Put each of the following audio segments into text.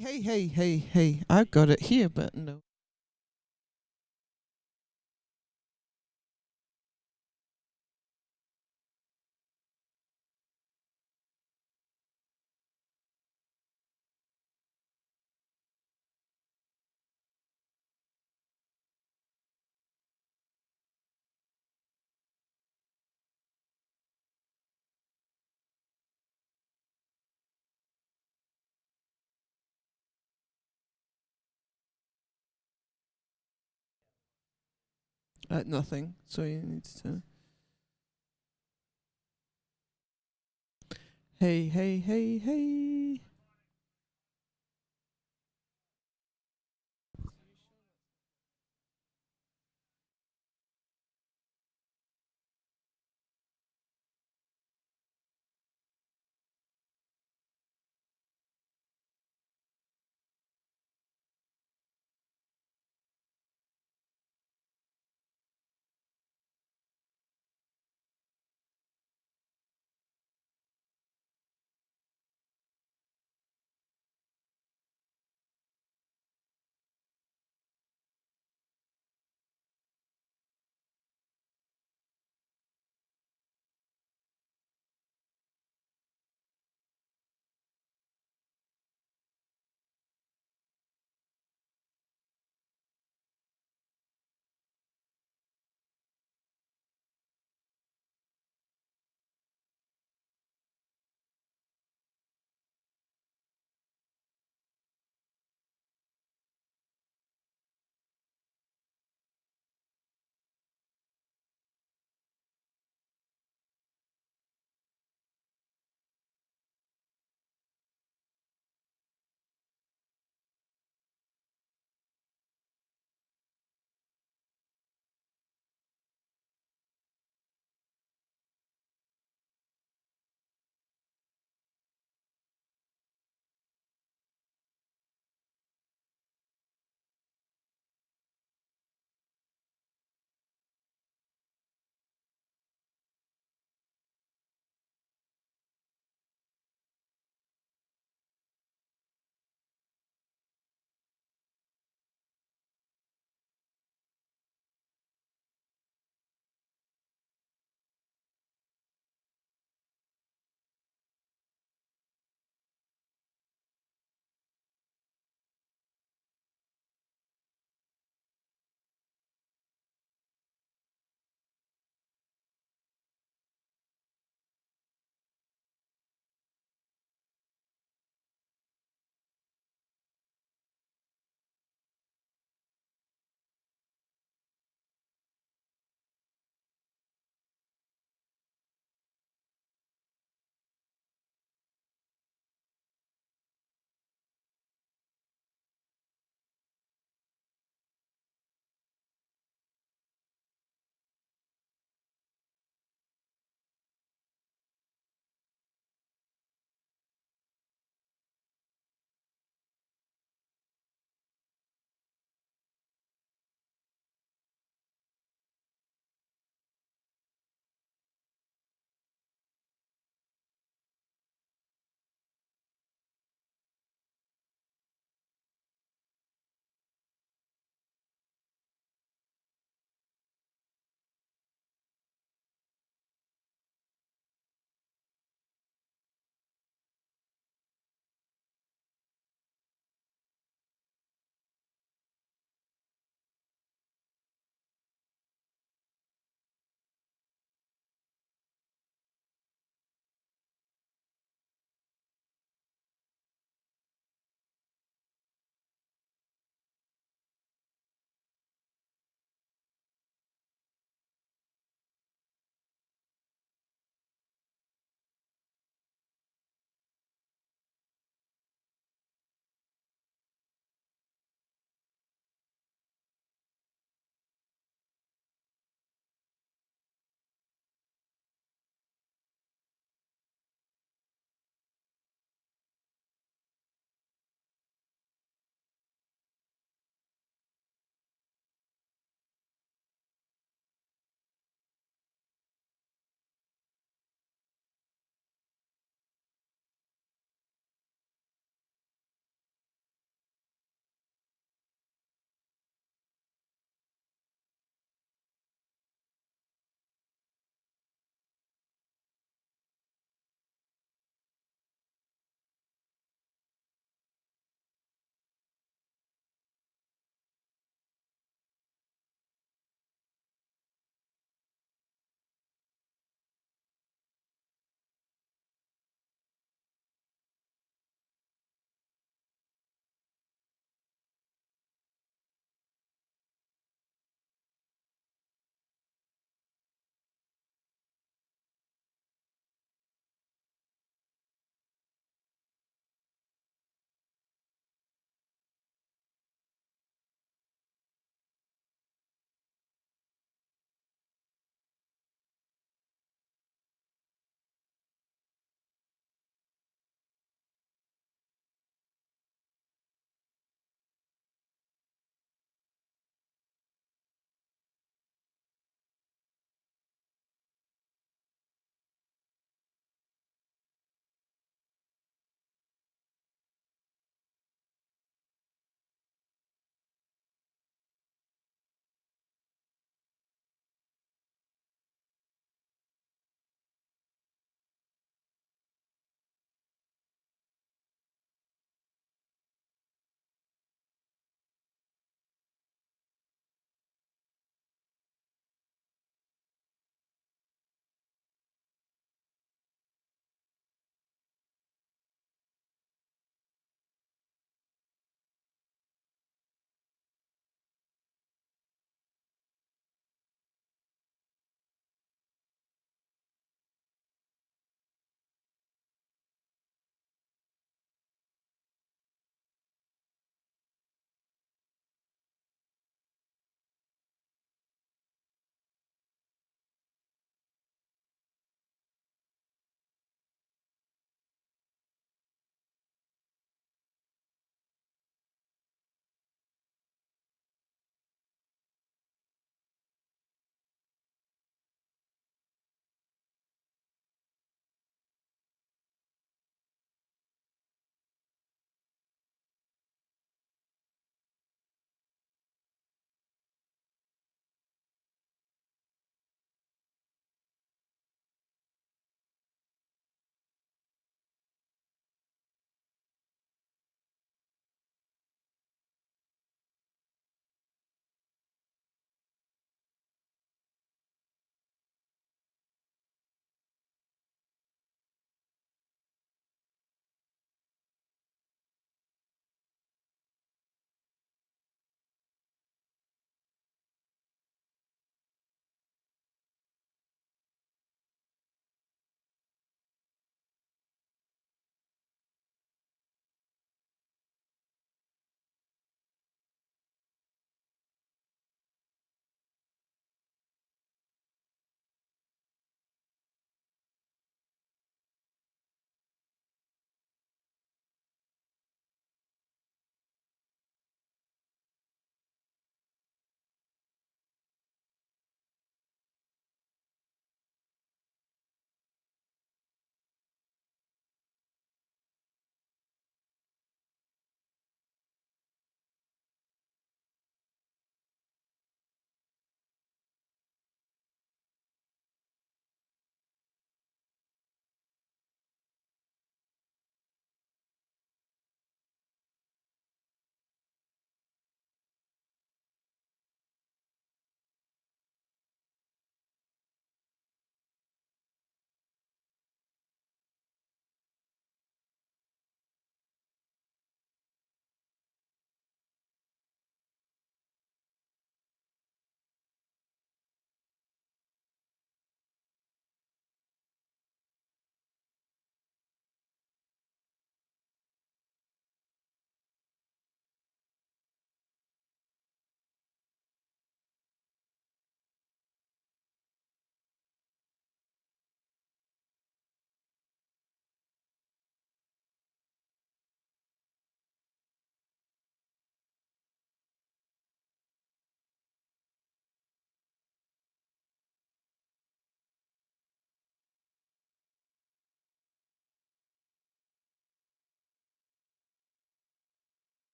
Hey, I got it here, but no. Nothing. So you need to. Hey.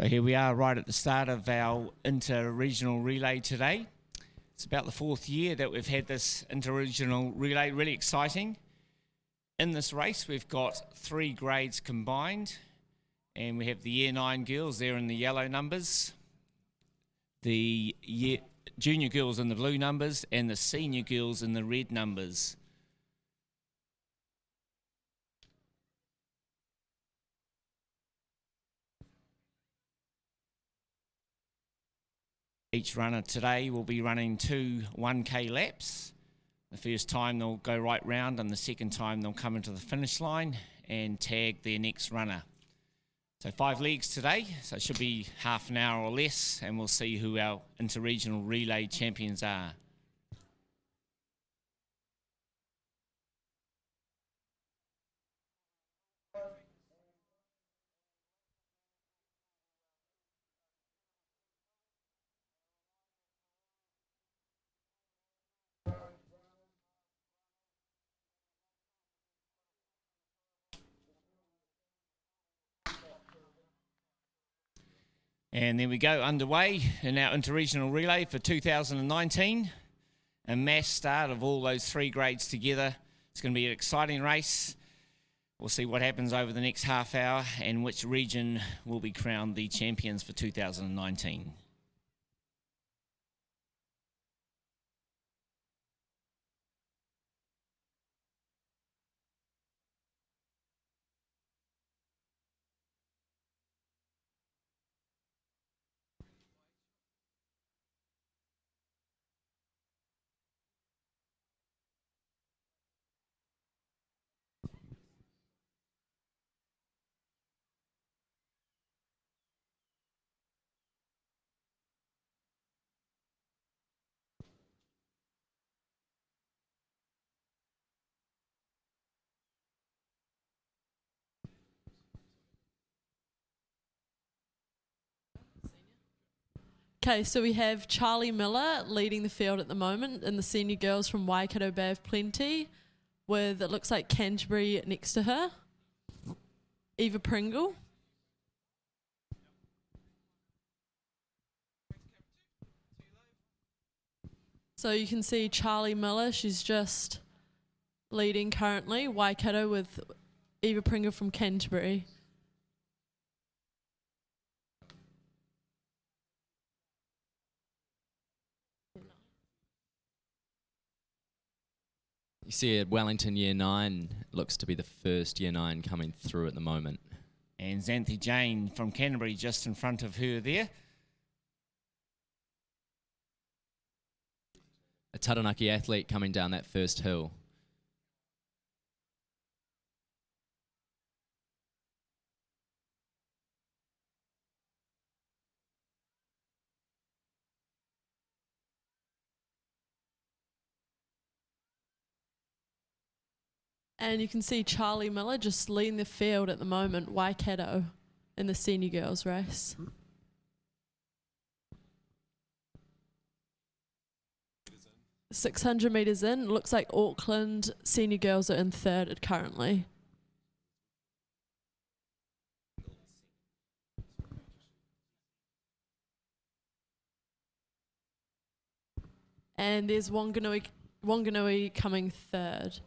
So here we are right at the start of our inter-regional relay today. It's about the 4th year that we've had this inter-regional relay, really exciting. In this race we've got 3 grades combined, and we have the Year 9 girls there in the yellow numbers, the junior girls in the blue numbers, and the senior girls in the red numbers. Each runner today will be running 2 1K laps. The first time they'll go right round, and the second time they'll come into the finish line and tag their next runner. So 5 legs today, so it should be half an hour or less, and we'll see who our inter-regional relay champions are. And there we go, underway in our interregional relay for 2019. A mass start of all those 3 grades together. It's going to be an exciting race. We'll see what happens over the next half hour and which region will be crowned the champions for 2019. Okay, so we have Charlie Miller leading the field at the moment in the senior girls from Waikato Bay of Plenty, with it looks like Canterbury next to her. Eva Pringle. So you can see Charlie Miller, she's just leading currently, Waikato, with Eva Pringle from Canterbury. You see at Wellington Year 9 looks to be the first Year 9 coming through at the moment. And Xanthi Jane from Canterbury just in front of her there. A Taranaki athlete coming down that first hill. And you can see Charlie Miller just leading the field at the moment, Waikato, in the senior girls race. Mm-hmm. 600 metres in, looks like Auckland senior girls are in 3rd currently. And there's Wanganui coming 3rd.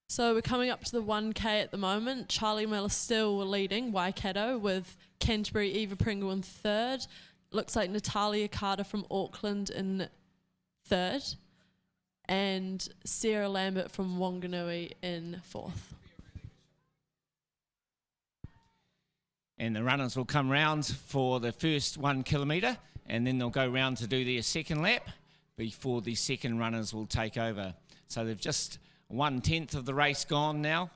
So we're coming up to the 1K at the moment. Charlie Miller still leading, Waikato, with Canterbury Eva Pringle in 3rd. Looks like Natalia Carter from Auckland in 3rd. And Sarah Lambert from Wanganui in 4th. And the runners will come round for the first 1 kilometre, and then they'll go round to do their second lap before the second runners will take over. So they've just 1/10 of the race gone now.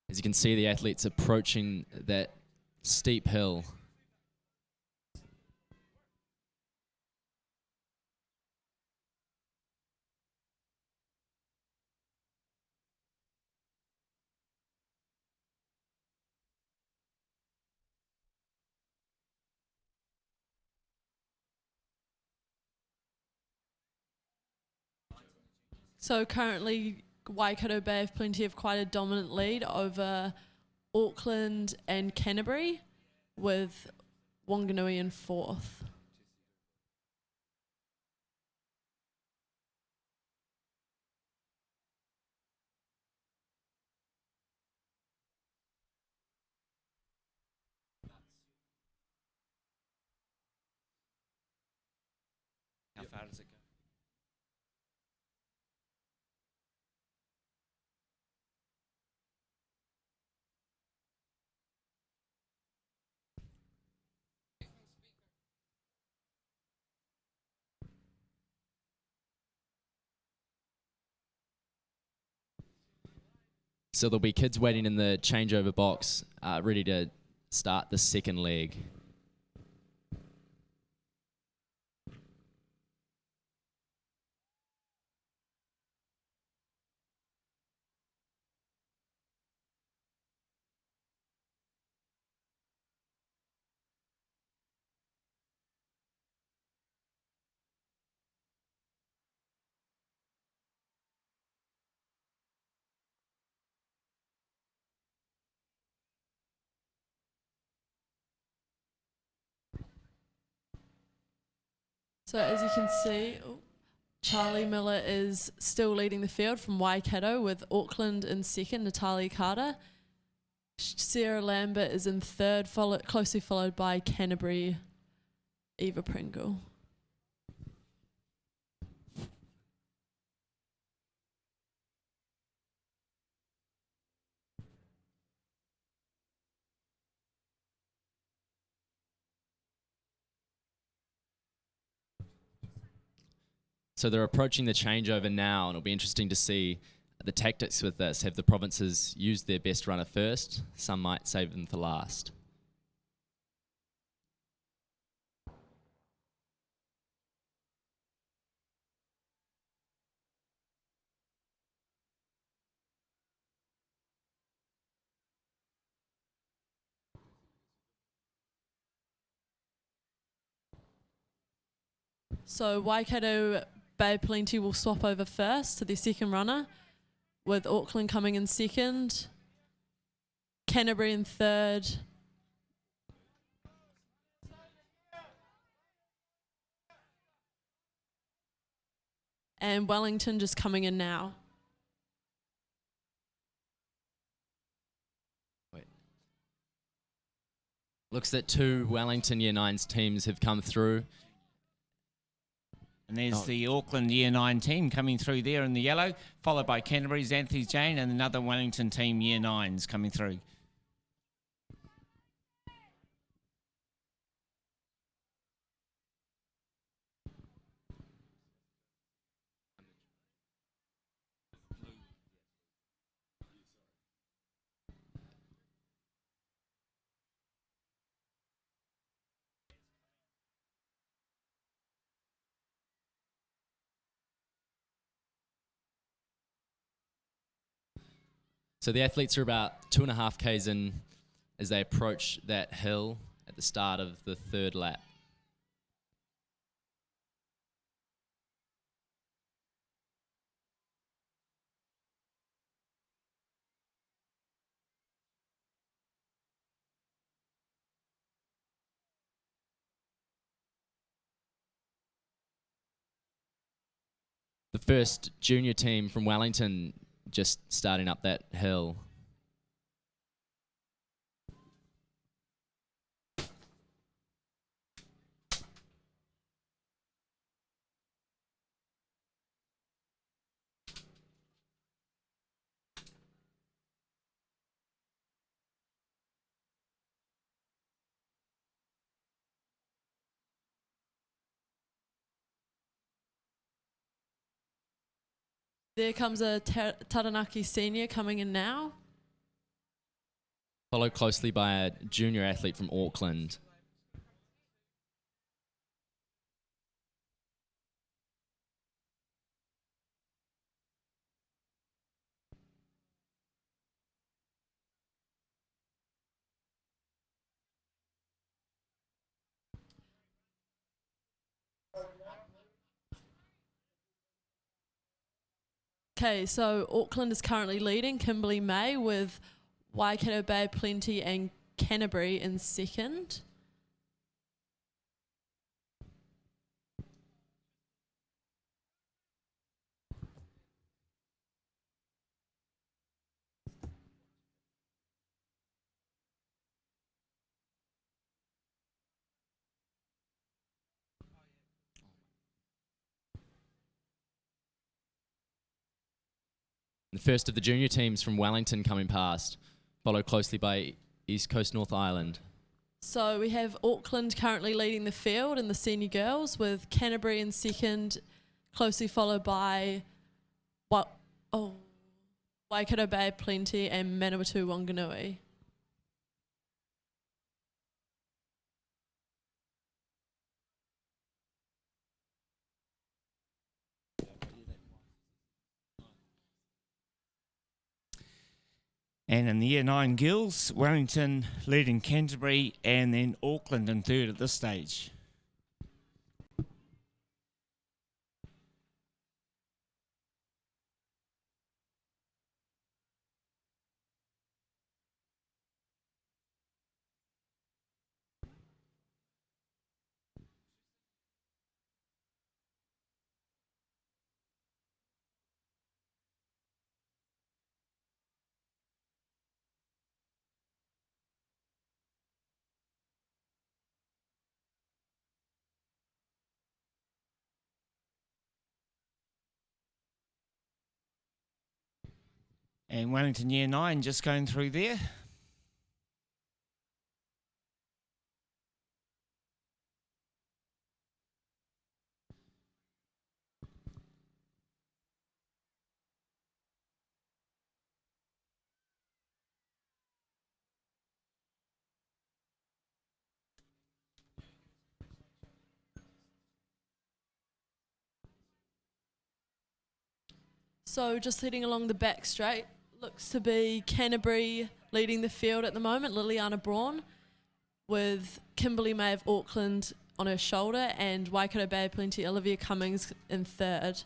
As you can see, the athletes approaching that steep hill. So currently, Waikato Bay have plenty of quite a dominant lead over Auckland and Canterbury, with Wanganui in fourth. How far does it go? So there'll be kids waiting in the changeover box, ready to start the second leg. So as you can see, Charlie Miller is still leading the field from Waikato, with Auckland in second, Natalia Carter. Sarah Lambert is in third, closely followed by Canterbury, Eva Pringle. So they're approaching the changeover now, and it'll be interesting to see the tactics with this. Have the provinces used their best runner first? Some might save them for last. So Waikato Bay Plenty will swap over first to their second runner, with Auckland coming in second, Canterbury in third, and Wellington just coming in now. Looks that two Wellington Year 9s teams have come through. And there's the Auckland Year 9 team coming through there in the yellow, followed by Canterbury's Anthony Jane and another Wellington team Year 9s coming through. So the athletes are about 2.5 Ks in as they approach that hill at the start of the third lap. The first junior team from Wellington just starting up that hill. There comes a Taranaki senior coming in now. followed closely by a junior athlete from Auckland. Okay, so Auckland is currently leading, Kimberley May with Waikato Bay Plenty and Canterbury in second. The first of the junior teams from Wellington coming past, followed closely by East Coast North Island. So we have Auckland currently leading the field in the senior girls with Canterbury in second, closely followed by Waikato Bay Plenty and Manawatu Wanganui. And in the Year 9 girls, Wellington leading Canterbury and then Auckland in third at this stage. And Wellington Year 9 just going through there. So just heading along the back straight, looks to be Canterbury leading the field at the moment, Liliana Braun, with Kimberley May of Auckland on her shoulder and Waikato Bay Plenty Olivia Cummings in third.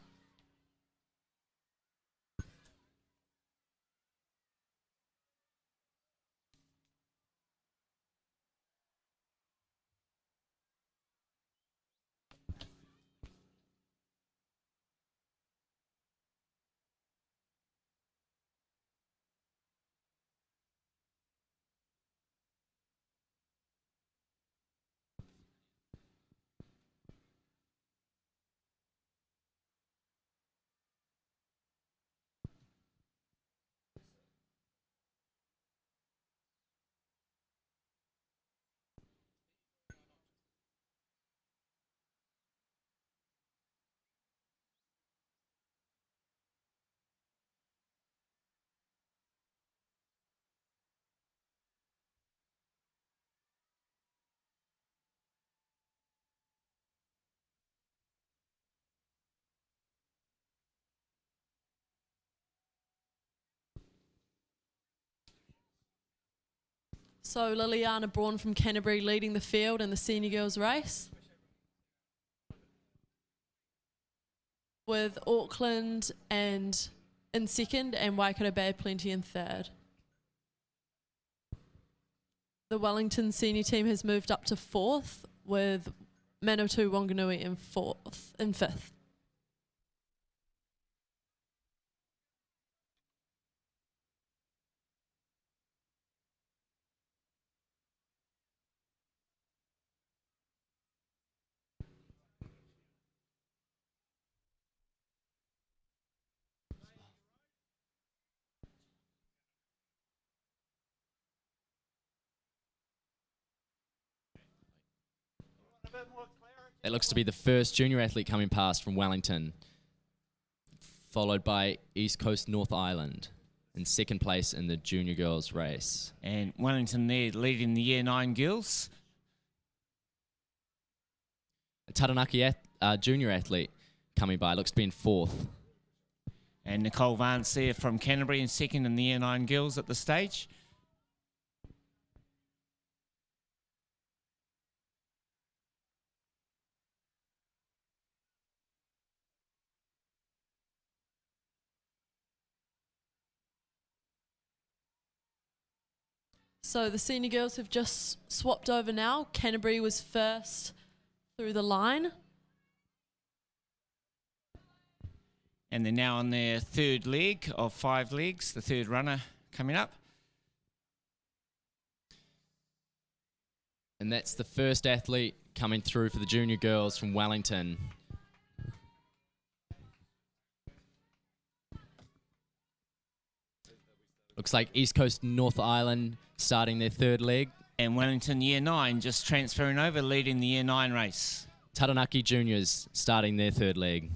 So Liliana Braun from Canterbury leading the field in the senior girls race, with Auckland and in second and Waikato Bay Plenty in third. The Wellington senior team has moved up to fourth, with Manawatu Wanganui in fifth. That looks to be the first junior athlete coming past from Wellington, followed by East Coast North Island. in second place in the junior girls race. And Wellington there leading the Year 9 girls. A Taranaki junior athlete coming by, looks to be in fourth. And Nicole Vance there from Canterbury in second in the Year 9 girls at this stage. So the senior girls have just swapped over now. Canterbury was first through the line. And they're now on their third leg of 5 legs, the third runner coming up. And that's the first athlete coming through for the junior girls from Wellington. Looks like East Coast North Island starting their third leg. And Wellington Year 9 just transferring over, leading the Year 9 race. Taranaki juniors starting their third leg.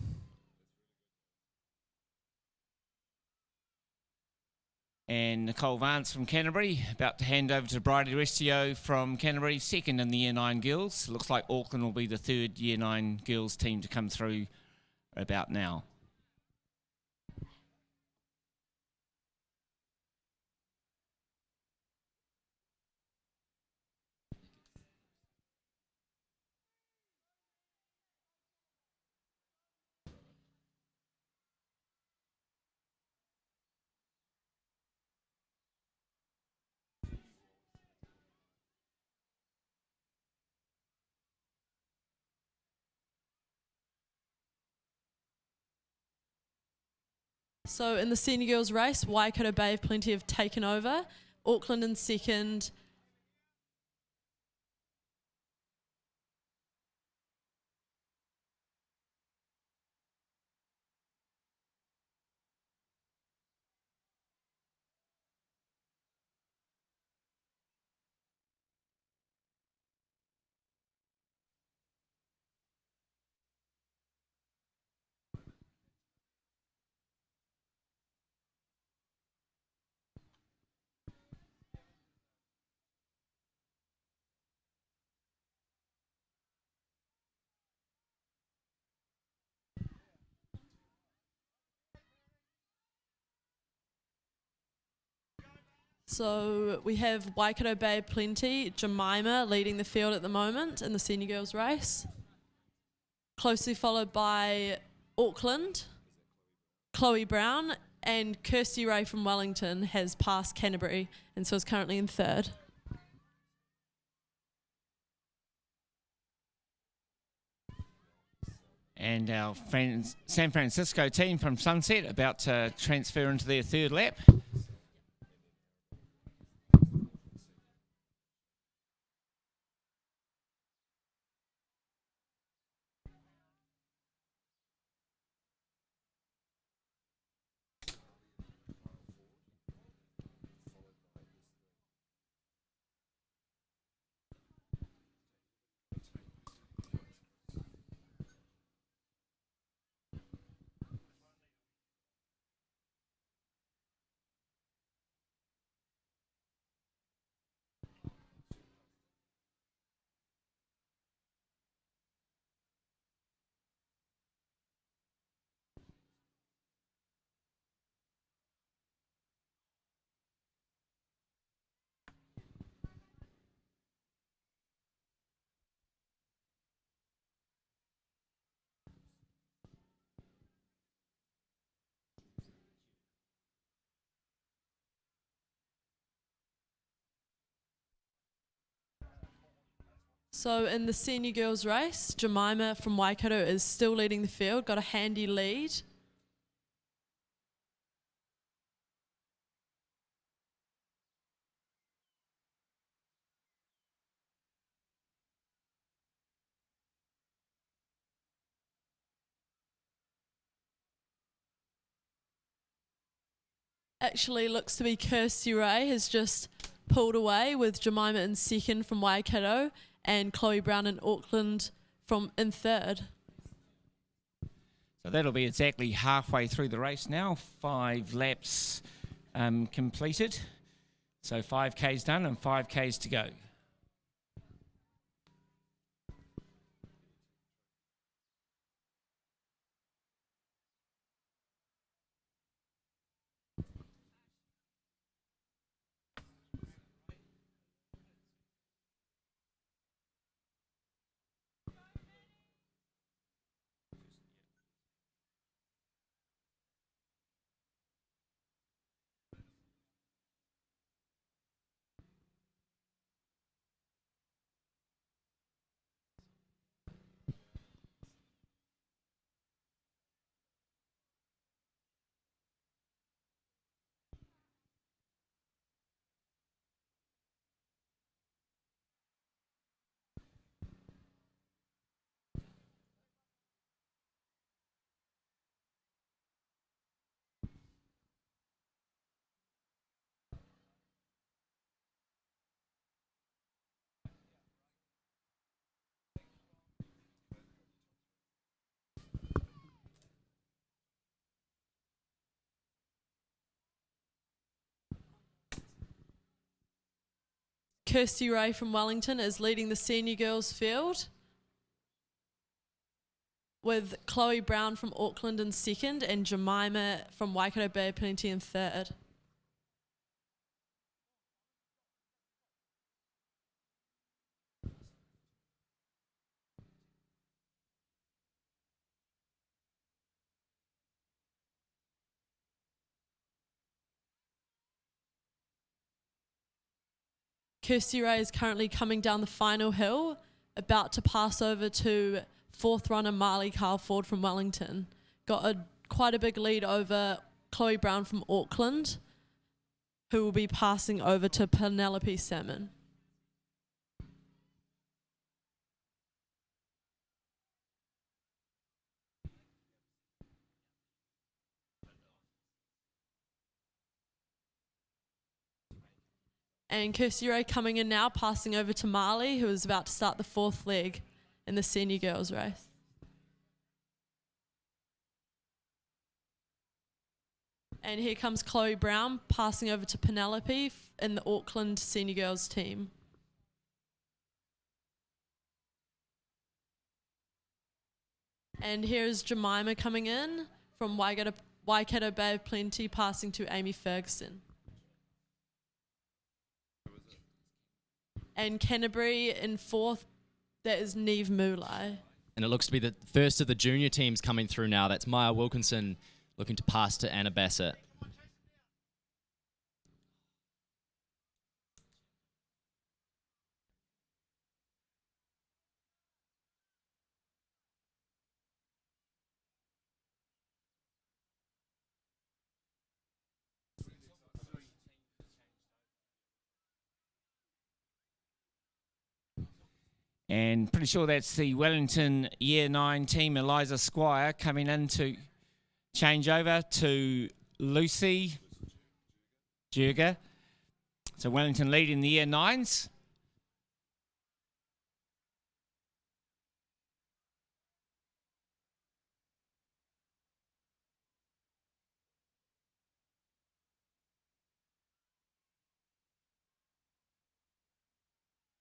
And Nicole Vance from Canterbury about to hand over to Bridie Restio from Canterbury, second in the Year 9 girls. Looks like Auckland will be the third Year 9 girls team to come through about now. So in the senior girls race, Waikato Bay have plenty have taken over. Auckland in second. So we have Waikato Bay plenty, Jemima leading the field at the moment in the senior girls race. Closely followed by Auckland, Chloe Brown, and Kirsty Ray from Wellington has passed Canterbury and so is currently in third. And our San Francisco team from Sunset about to transfer into their third lap. So in the senior girls race, Jemima from Waikato is still leading the field, got a handy lead. Actually looks to be Kirsty Ray has just pulled away with Jemima in second from Waikato and Chloe Brown in Auckland in third. So that'll be exactly halfway through the race now. 5 laps completed. So 5Ks done and 5Ks to go. Kirsty Ray from Wellington is leading the senior girls field, with Chloe Brown from Auckland in second and Jemima from Waikato Bay Plenty in third. Kirsty Ray is currently coming down the final hill, about to pass over to fourth runner Marley Carlford from Wellington. Got quite a big lead over Chloe Brown from Auckland, who will be passing over to Penelope Salmon. And Kirsty Ray coming in now, passing over to Marley, who is about to start the fourth leg in the senior girls race. And here comes Chloe Brown, passing over to Penelope in the Auckland senior girls team. And here's Jemima coming in from Waikato Bay of Plenty, passing to Amy Ferguson. And Canterbury in fourth, that is Neve Moulai. And it looks to be the first of the junior teams coming through now. That's Maya Wilkinson looking to pass to Anna Bassett. And pretty sure that's the Wellington Year 9 team, Eliza Squire, coming in to change over to Lucy Jurga. So Wellington leading the Year 9s.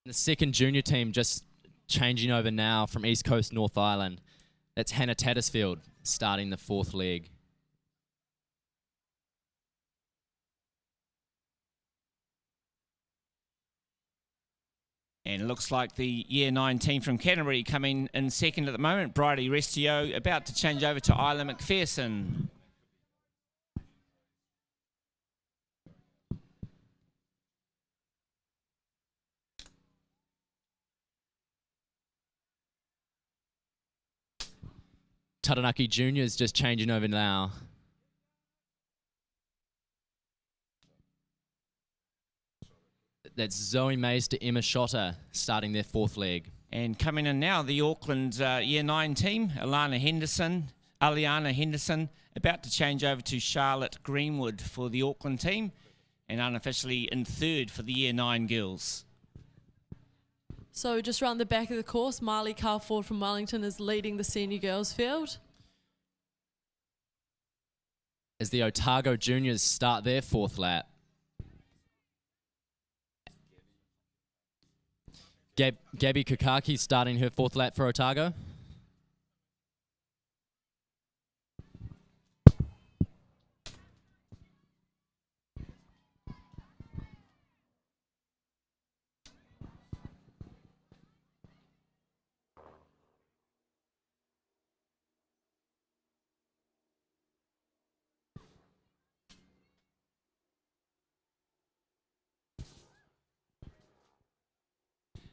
The second junior team just changing over now from East Coast North Island. That's Hannah Tattersfield starting the fourth leg. And it looks like the Year 9 team from Canterbury coming in second at the moment. Bridie Restio about to change over to Isla McPherson. Taranaki Juniors just changing over now. That's Zoe Mays to Emma Shotter starting their fourth leg. And coming in now, the Auckland Year 9 team, Aliana Henderson, about to change over to Charlotte Greenwood for the Auckland team, and unofficially in third for the Year 9 girls. So just around the back of the course, Marley Carlford from Wellington is leading the senior girls field. as the Otago Juniors start their fourth lap. Gabby Kukaki starting her fourth lap for Otago.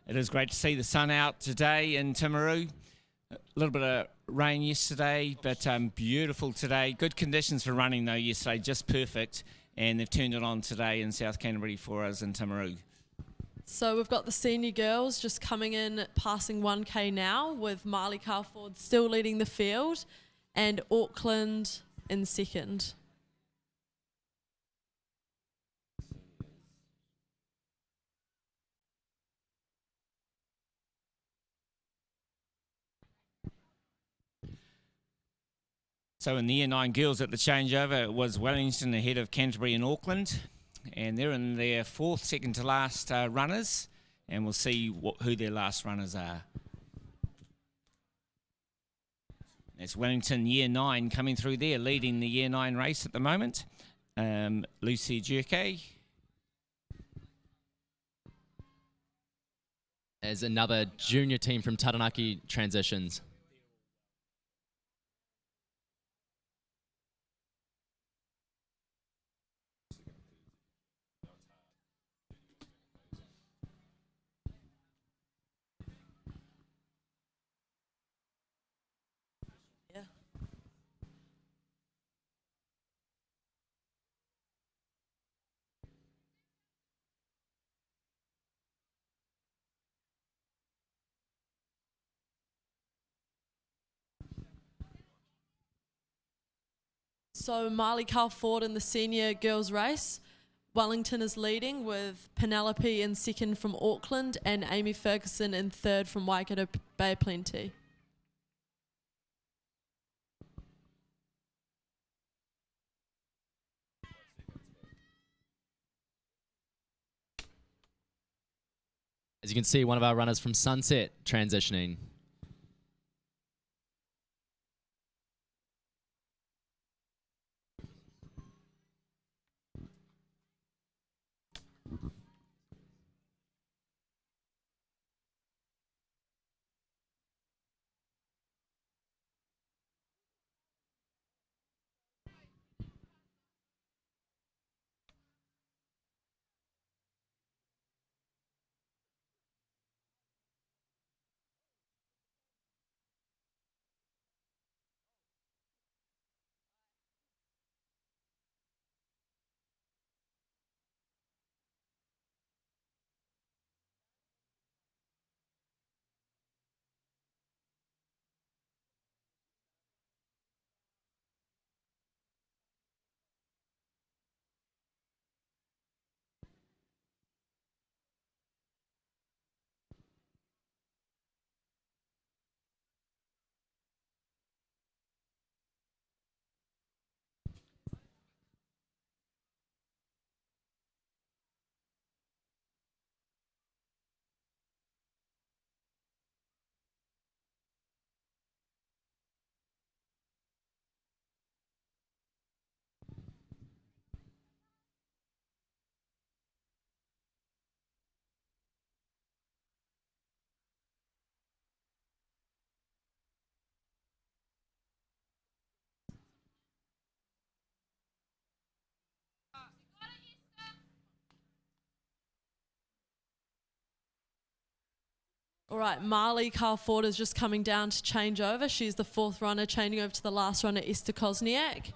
It is great to see the sun out today in Timaru. A little bit of rain yesterday, but beautiful today. Good conditions for running though yesterday, just perfect. And they've turned it on today in South Canterbury for us in Timaru. So we've got the senior girls just coming in, passing 1K now, with Marley Carford still leading the field and Auckland in second. So in the Year 9 girls at the changeover, it was Wellington ahead of Canterbury and Auckland. And they're in their fourth, second to last runners. And we'll see who their last runners are. That's Wellington Year 9 coming through there, leading the Year 9 race at the moment. Lucy Jerke. As another junior team from Taranaki transitions. So Marley Carford in the senior girls race. Wellington is leading with Penelope in second from Auckland and Amy Ferguson in third from Waikato Bay Plenty. As you can see, one of our runners from Sunset transitioning. All right, Marley Carford is just coming down to change over. She's the fourth runner, changing over to the last runner, Esther Kosniak.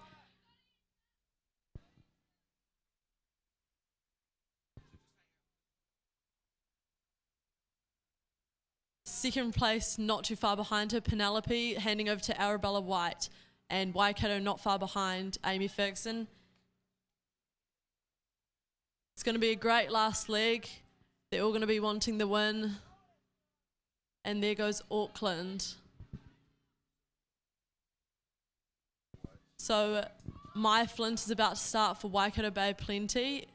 Second place, not too far behind her, Penelope, handing over to Arabella White. And Waikato not far behind, Amy Ferguson. It's going to be a great last leg. They're all going to be wanting the win. And there goes Auckland. So My Flint is about to start for Waikato Bay Plenty.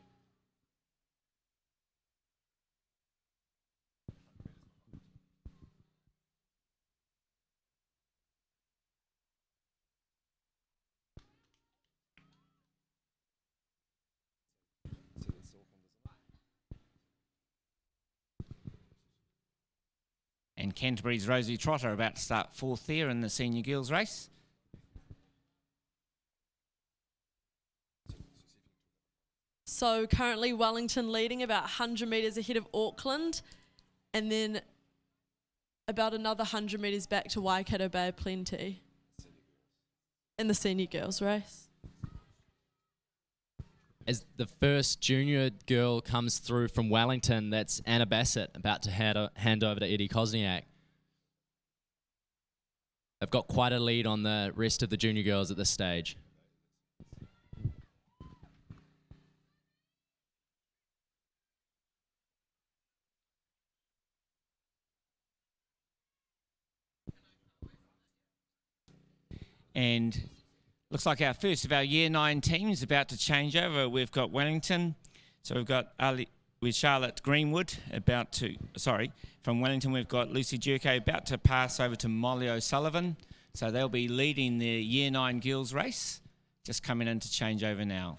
And Canterbury's Rosie Trotter about to start fourth there in the senior girls race. So currently Wellington leading about 100 metres ahead of Auckland, and then about another 100 metres back to Waikato Bay Plenty in the senior girls race. As the first junior girl comes through from Wellington, that's Anna Bassett about to hand over to Eddie Kosniak. They've got quite a lead on the rest of the junior girls at this stage. And looks like our first of our Year 9 teams about to change over. We've got Wellington. So we've got with Charlotte Greenwood from Wellington we've got Lucy Jerko about to pass over to Molly O'Sullivan. So they'll be leading the Year 9 girls race. Just coming in to change over now.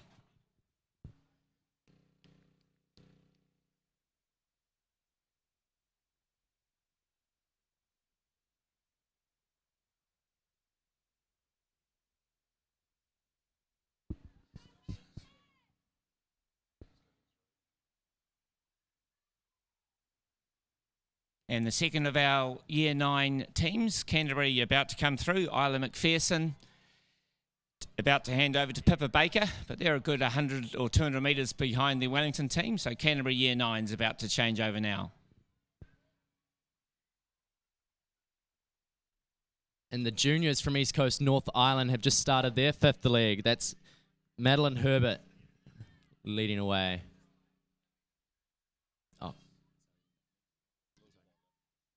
And the second of our Year 9 teams, Canterbury about to come through. Isla McPherson about to hand over to Pippa Baker, but they're a good 100 or 200 metres behind the Wellington team. So Canterbury Year 9's about to change over now. And the juniors from East Coast North Island have just started their fifth leg. That's Madeline Herbert leading away.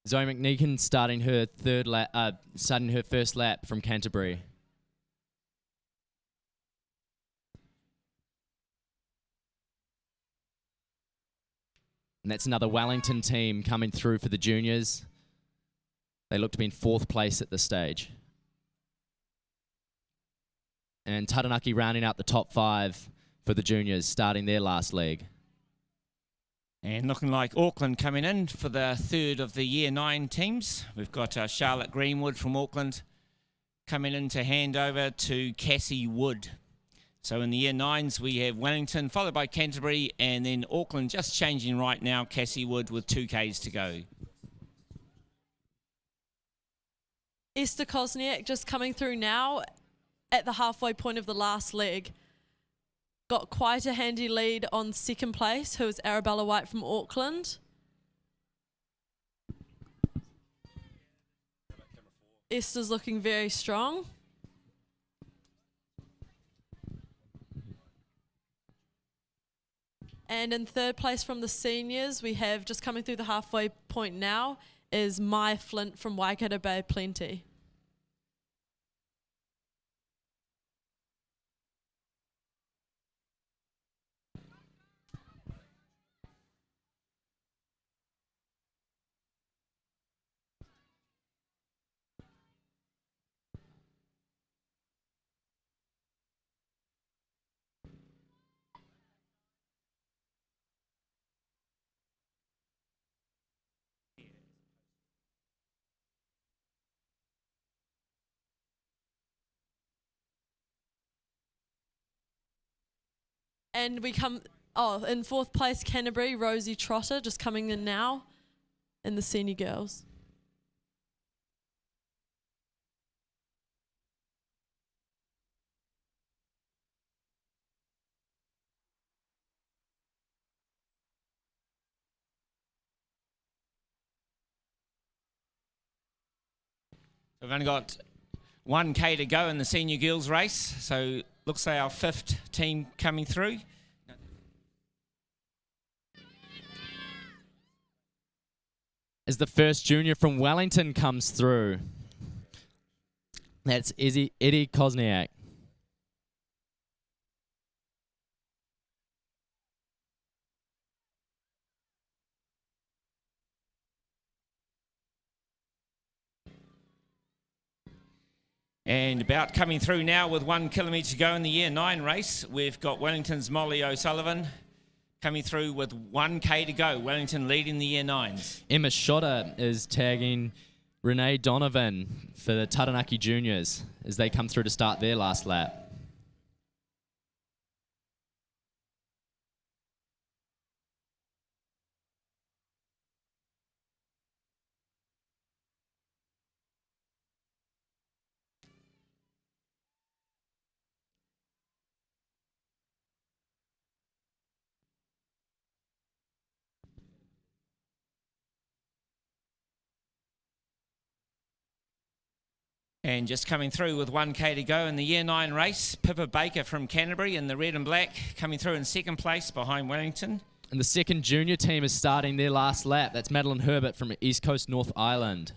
Zoe McNeekin starting her first lap from Canterbury. And that's another Wellington team coming through for the juniors. They look to be in fourth place at this stage. And Taranaki rounding out the top 5 for the juniors, starting their last leg. And looking like Auckland coming in for the third of the Year 9 teams. We've got Charlotte Greenwood from Auckland coming in to hand over to Cassie Wood. So in the Year 9s we have Wellington followed by Canterbury and then Auckland just changing right now, Cassie Wood with 2Ks to go. Esther Kosniak just coming through now at the halfway point of the last leg. Got quite a handy lead on second place, who is Arabella White from Auckland. Esther's looking very strong. And in third place from the seniors, we have just coming through the halfway point now is Mai Flint from Waikato Bay Plenty. And we come, in fourth place, Canterbury, Rosie Trotter, just coming in now in the senior girls. We've only got 1K to go in the senior girls race, so looks like our fifth team coming through. As the first junior from Wellington comes through, that's Eddie Kosniak. And about coming through now with 1 kilometre to go in the Year 9 race, we've got Wellington's Molly O'Sullivan coming through with 1k to go. Wellington leading the Year 9s. Emma Schotter is tagging Renee Donovan for the Taranaki Juniors as they come through to start their last lap. And just coming through with 1k to go in the Year 9 race, Pippa Baker from Canterbury in the red and black, coming through in second place behind Wellington. And the second junior team is starting their last lap. That's Madeline Herbert from East Coast North Island.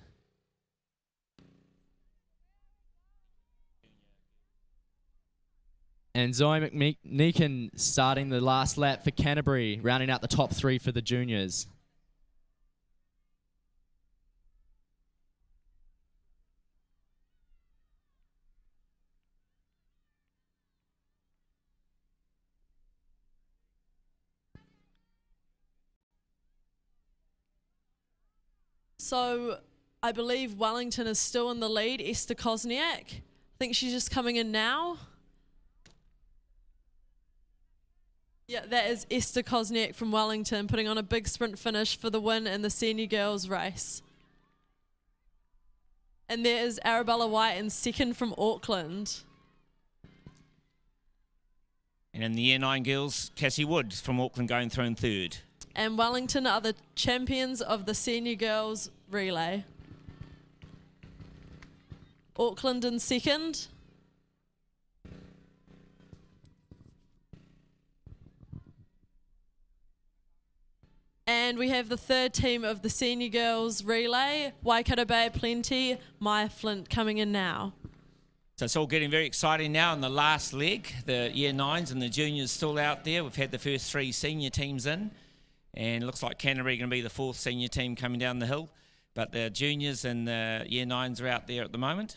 And Zoe McNeekin starting the last lap for Canterbury, rounding out the top 3 for the juniors. So I believe Wellington is still in the lead. Esther Kosniak. I think she's just coming in now. Yeah, that is Esther Kosniak from Wellington putting on a big sprint finish for the win in the senior girls race. And there is Arabella White in second from Auckland. And in the Year 9 girls, Cassie Wood from Auckland going through in third. And Wellington are the champions of the senior girls relay. Auckland in second. And we have the third team of the senior girls relay, Waikato Bay Plenty, Maya Flint coming in now. So it's all getting very exciting now in the last leg. The Year 9s and the juniors still out there. We've had the first 3 senior teams in. And it looks like Canterbury are going to be the 4th senior team coming down the hill. But the juniors and the Year 9s are out there at the moment.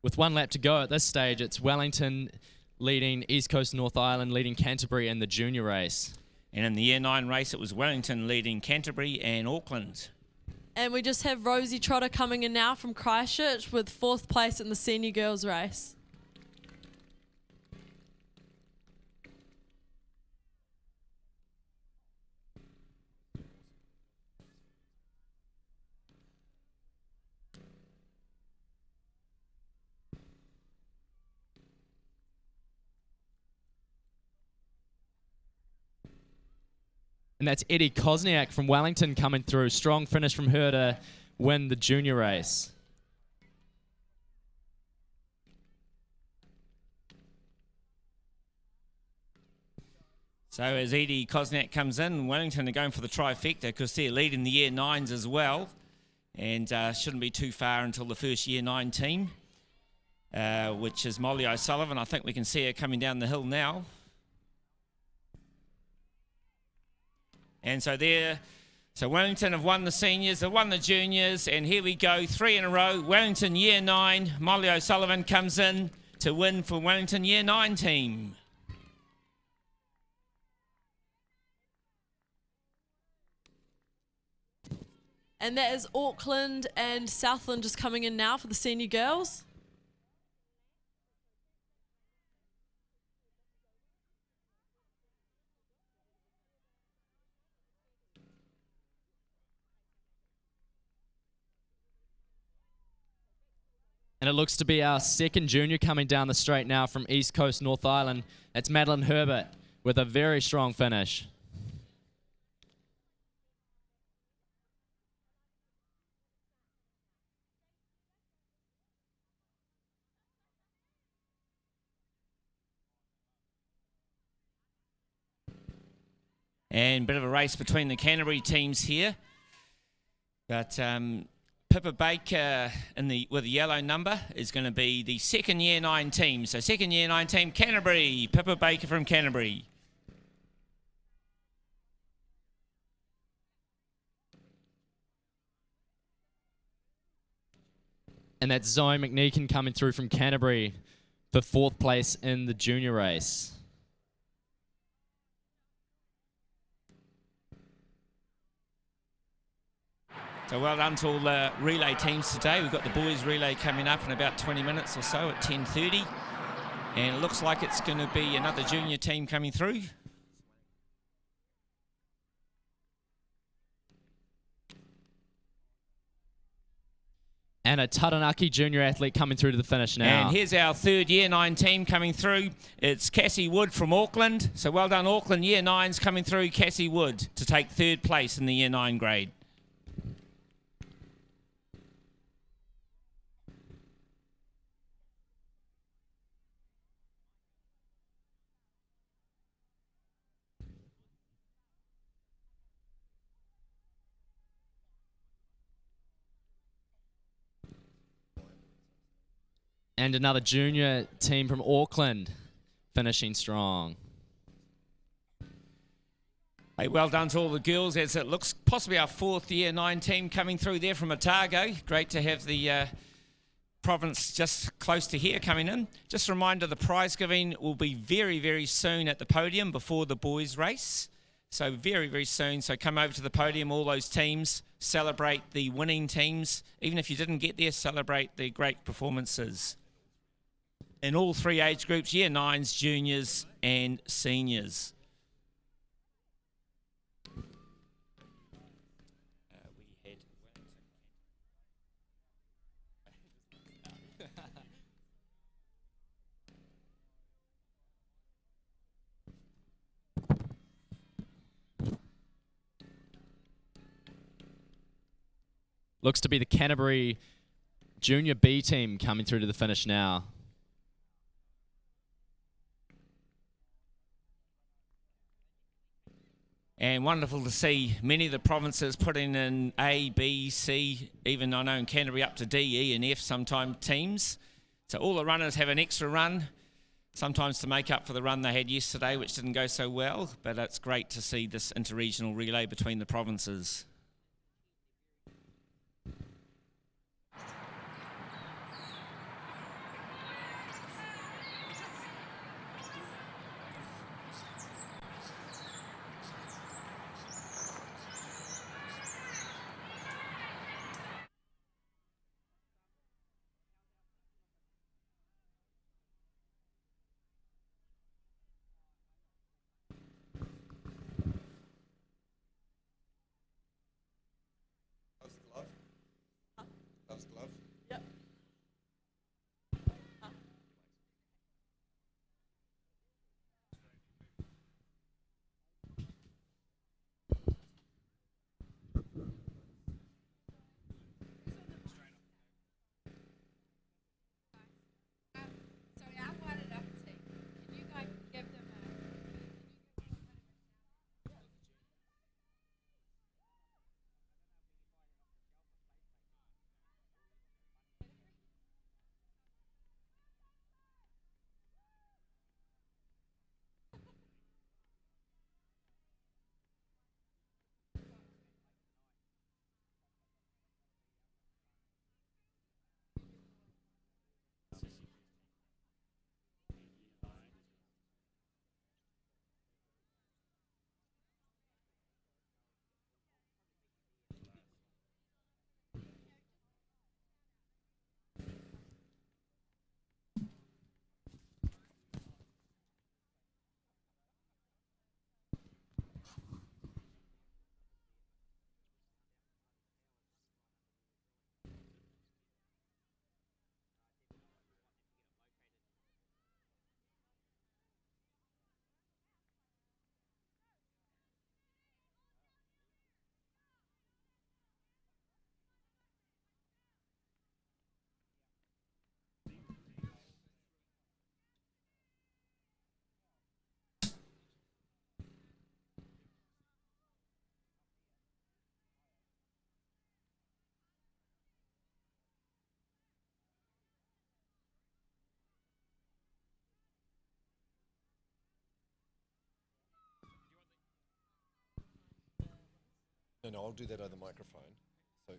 With 1 lap to go at this stage, it's Wellington leading East Coast North Island, leading Canterbury in the junior race. And in the Year 9 race, it was Wellington leading Canterbury and Auckland. And we just have Rosie Trotter coming in now from Christchurch with 4th place in the senior girls race. And that's Eddie Kosniak from Wellington coming through. Strong finish from her to win the junior race. So as Edie Kosniak comes in, Wellington are going for the trifecta because they're leading the Year 9s as well. And shouldn't be too far until the first Year 9 team, which is Molly O'Sullivan. I think we can see her coming down the hill now. And so Wellington have won the seniors, they've won the juniors, and here we go, 3 in a row. Wellington Year 9, Molly O'Sullivan comes in to win for Wellington Year 9 team. And that is Auckland and Southland just coming in now for the senior girls. And it looks to be our second junior coming down the straight now from East Coast North Island. It's Madeline Herbert with a very strong finish. And a bit of a race between the Canterbury teams here. But Pippa Baker with the yellow number is going to be the second Year 9 team. So second Year 9 team, Canterbury, Pippa Baker from Canterbury. And that's Zoe McNeekin coming through from Canterbury for 4th place in the junior race. So well done to all the relay teams today. We've got the boys relay coming up in about 20 minutes or so at 10:30. And it looks like it's going to be another junior team coming through. And a Taranaki junior athlete coming through to the finish now. And here's our 3rd Year 9 team coming through. It's Cassie Wood from Auckland. So well done, Auckland Year 9s coming through. Cassie Wood to take 3rd place in the Year 9 grade. And another junior team from Auckland finishing strong. Hey, well done to all the girls, as it looks possibly our 4th Year 9 team coming through there from Otago. Great to have the province just close to here coming in. Just a reminder, the prize giving will be very, very soon at the podium before the boys race. So very, very soon. So come over to the podium, all those teams, celebrate the winning teams. Even if you didn't get there, celebrate their great performances. In all 3 age groups, Year 9s, juniors and seniors. Looks to be the Canterbury Junior B team coming through to the finish now. And wonderful to see many of the provinces putting in A, B, C, even I know in Canterbury up to D, E and F sometimes teams. So all the runners have an extra run, sometimes to make up for the run they had yesterday, which didn't go so well. But it's great to see this interregional relay between the provinces. No, I'll do that over the microphone. So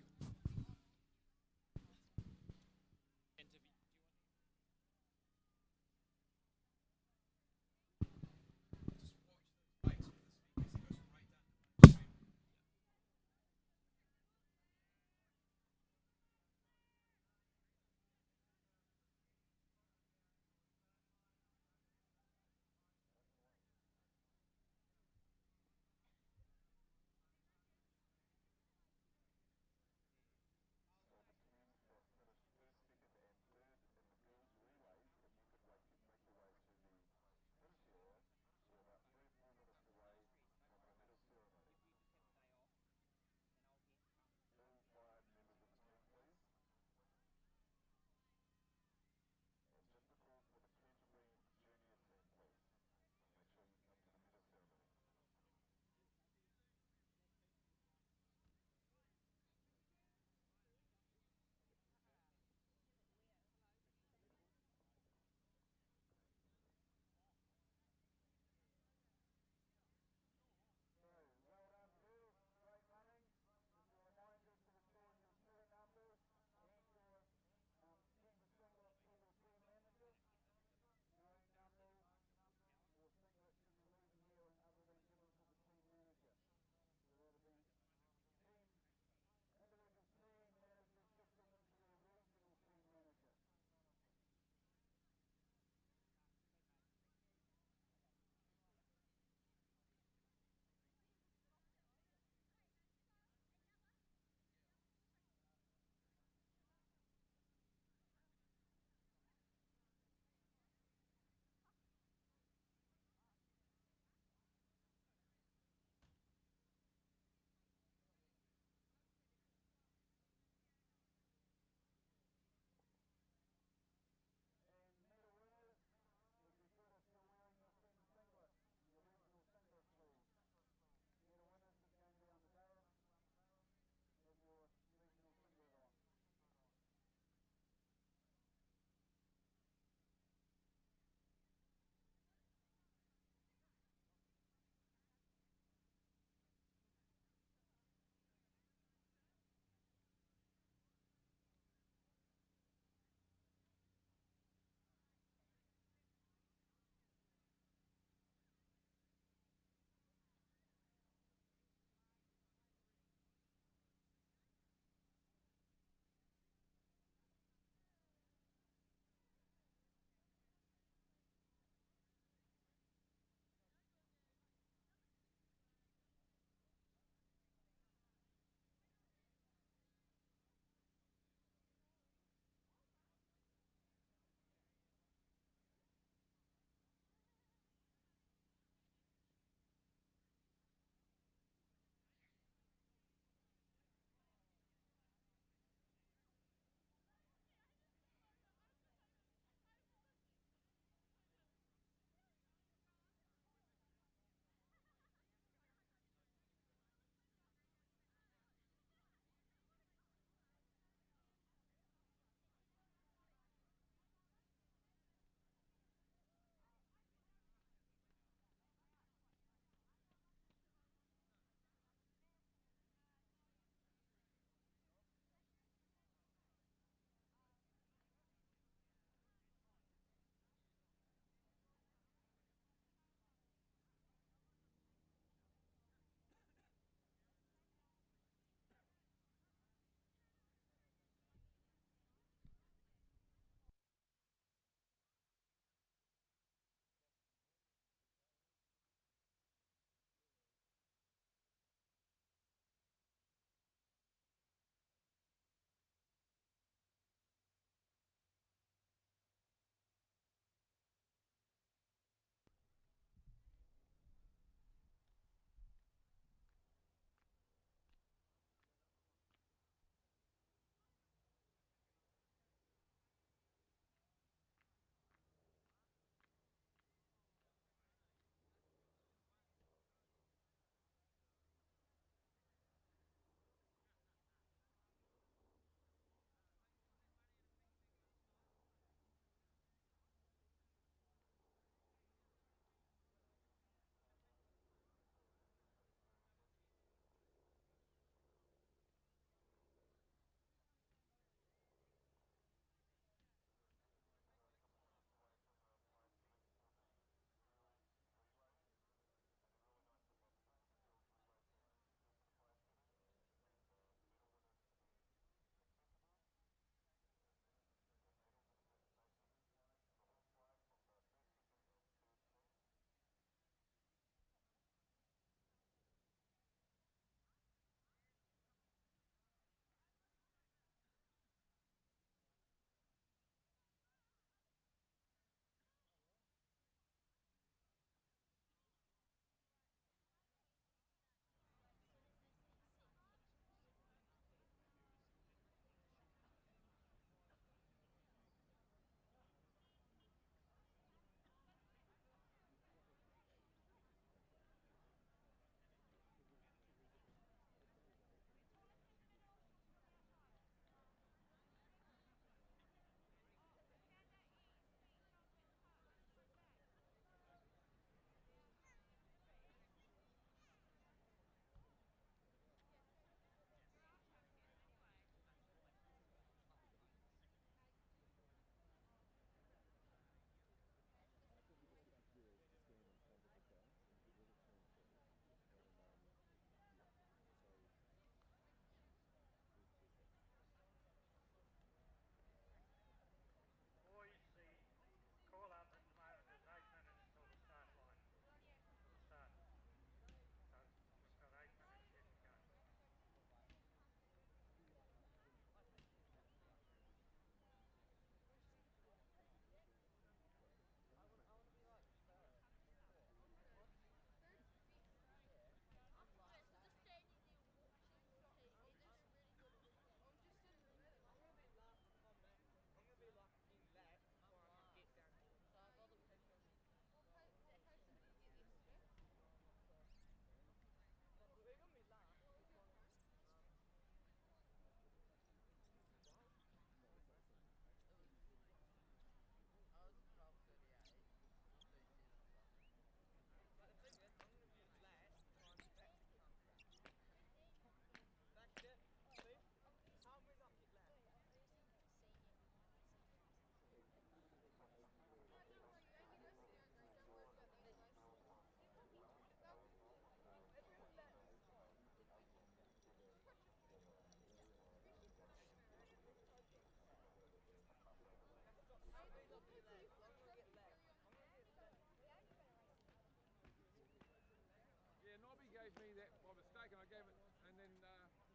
me that by mistake, and I gave it, and then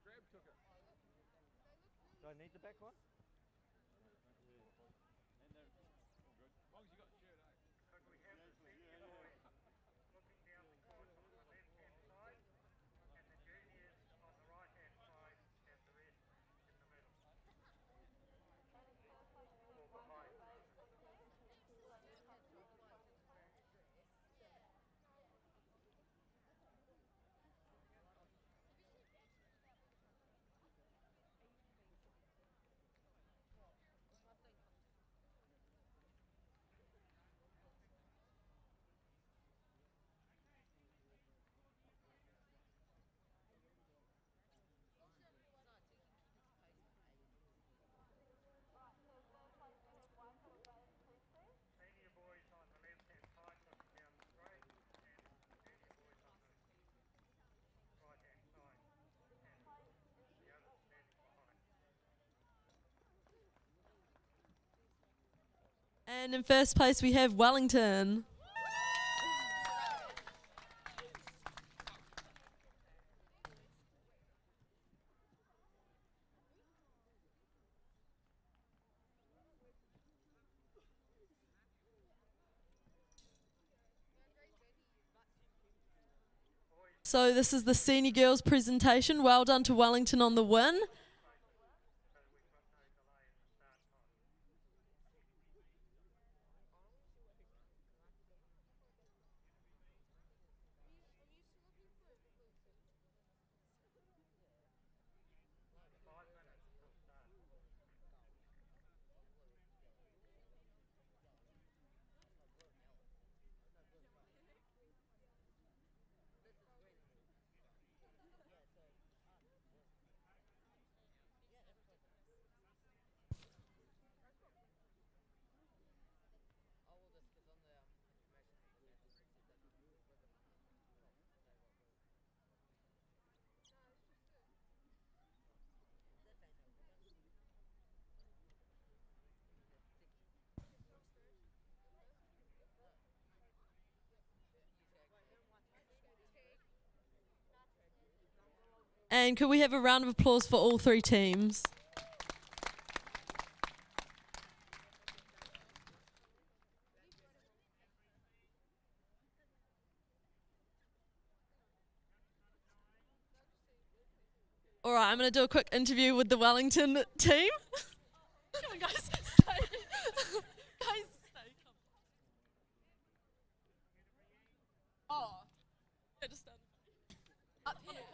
Grab took it. Do I need the back one? As long as you got the shirt, eh? Could we have the senior boys looking down the course on the left-hand side, and the juniors on the right-hand side, and the rest in the middle? Or behind? Senior boys on the left-hand side looking down the straight, and junior boys on the right-hand side, and the others standing behind. And in first place, we have Wellington. So this is the senior girls presentation. Well done to Wellington on the win. So we've got no delay in the start time. Five minutes till start. And could we have a round of applause for all three teams? All right, I'm going to do a quick interview with the Wellington team. Come on, guys, stay. Guys, stay. Come. Oh, yeah, just stand up here. Come down.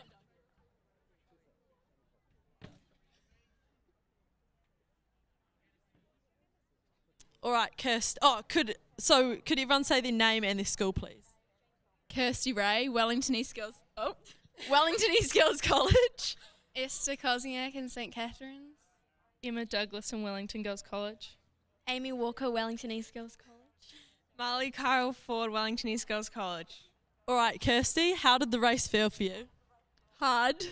All right, Kirst. Oh, could everyone say their name and their school, please? Kirsty Ray, Wellington East Girls. Oh, Wellington East Girls College. Esther Kosniak in St. Catherine's. Emma Douglas in Wellington Girls College. Amy Walker, Wellington East Girls College. Marley Kyle Ford, Wellington East Girls College. All right, Kirsty, how did the race feel for you? Hard.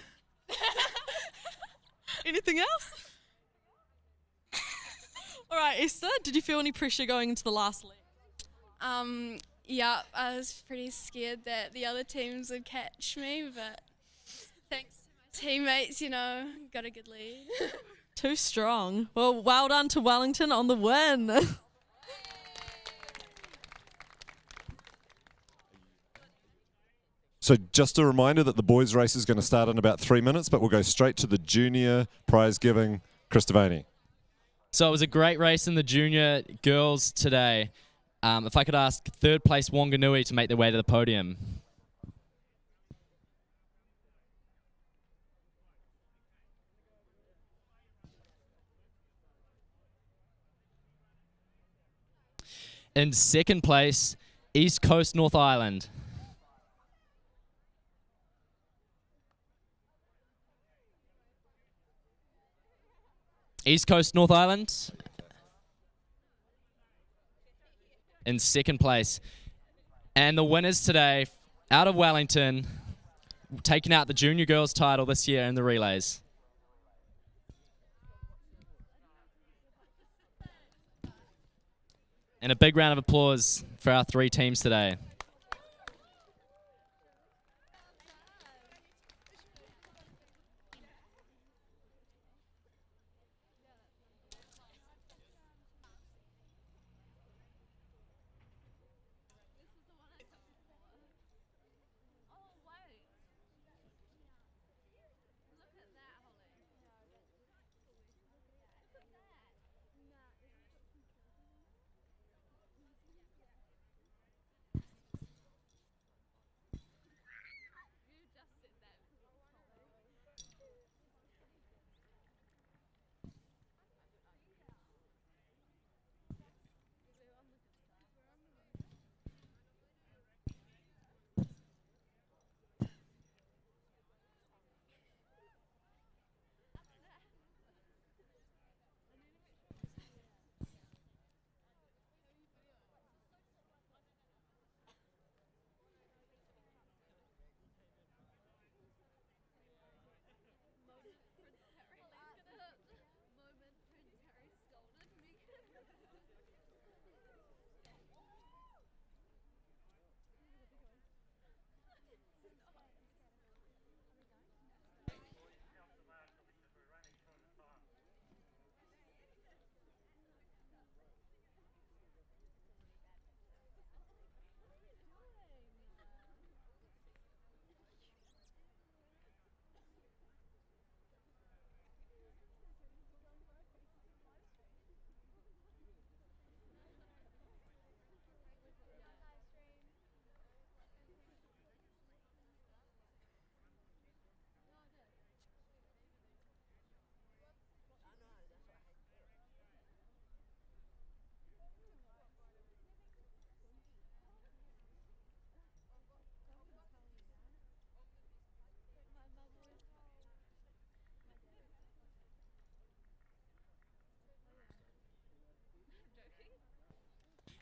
Anything else? All right, Esther, did you feel any pressure going into the last leg? Yeah, I was pretty scared that the other teams would catch me, but thanks to my teammates, got a good lead. Too strong. Well done to Wellington on the win. So just a reminder that the boys' race is going to start in about 3 minutes, but we'll go straight to the junior prize giving. Chris Devaney. So it was a great race in the junior girls today. If I could ask third place Wanganui to make their way to the podium. In second place, East Coast North Island. East Coast North Island in second place. And the winners today, out of Wellington, taking out the junior girls title this year in the relays. And a big round of applause for our three teams today.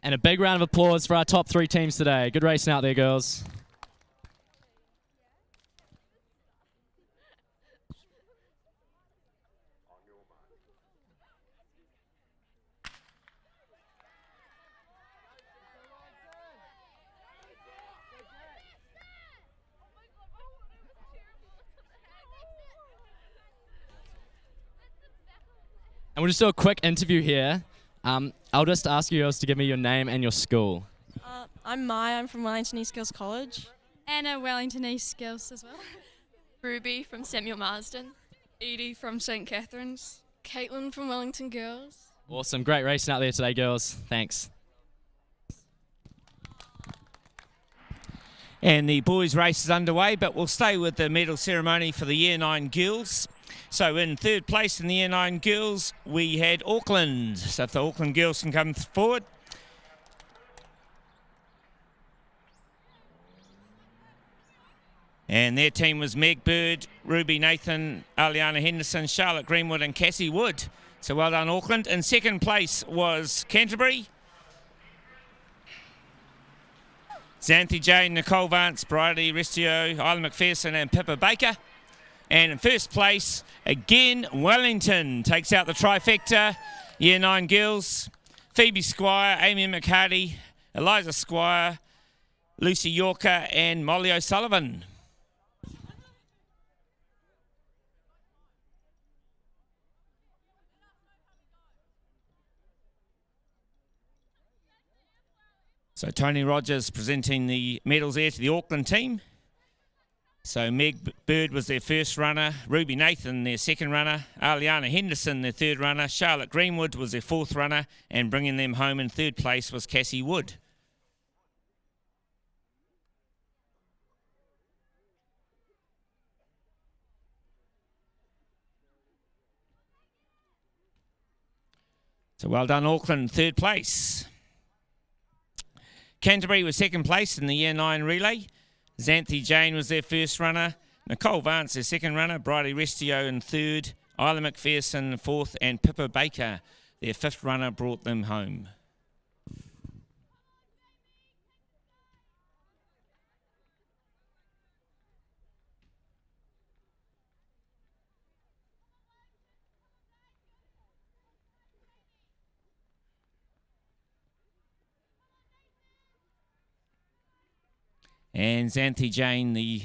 And a big round of applause for our top 3 teams today. Good racing out there, girls. And we'll just do a quick interview here. I'll just ask you girls to give me your name and your school. I'm Mai. I'm from Wellington East Girls College. Anna, Wellington East Girls as well. Ruby from Samuel Marsden. Edie from St. Catherine's. Caitlin from Wellington Girls. Awesome. Great racing out there today, girls. Thanks. And the boys' race is underway, but we'll stay with the medal ceremony for the Year 9 girls. So in third place in the Year 9 girls, we had Auckland. So if the Auckland girls can come forward. And their team was Meg Bird, Ruby Nathan, Aliana Henderson, Charlotte Greenwood and Cassie Wood. So well done, Auckland. In second place was Canterbury. Xanthi Jane, Nicole Vance, Bridie Restio, Isla McPherson and Pippa Baker. And in first place, again, Wellington takes out the trifecta. Year 9 girls, Phoebe Squire, Amy McHardy, Eliza Squire, Lucy Yorker and Molly O'Sullivan. So Tony Rogers presenting the medals there to the Auckland team. So Meg Bird was their first runner, Ruby Nathan their second runner, Aliana Henderson their third runner, Charlotte Greenwood was their fourth runner, and bringing them home in third place was Cassie Wood. So well done, Auckland, third place. Canterbury was second place in the Year 9 relay. Xanthi Jane was their first runner. Nicole Vance their second runner. Bridie Restio in third. Isla McPherson fourth. And Pippa Baker, their fifth runner, brought them home. And Xanthi Jane, the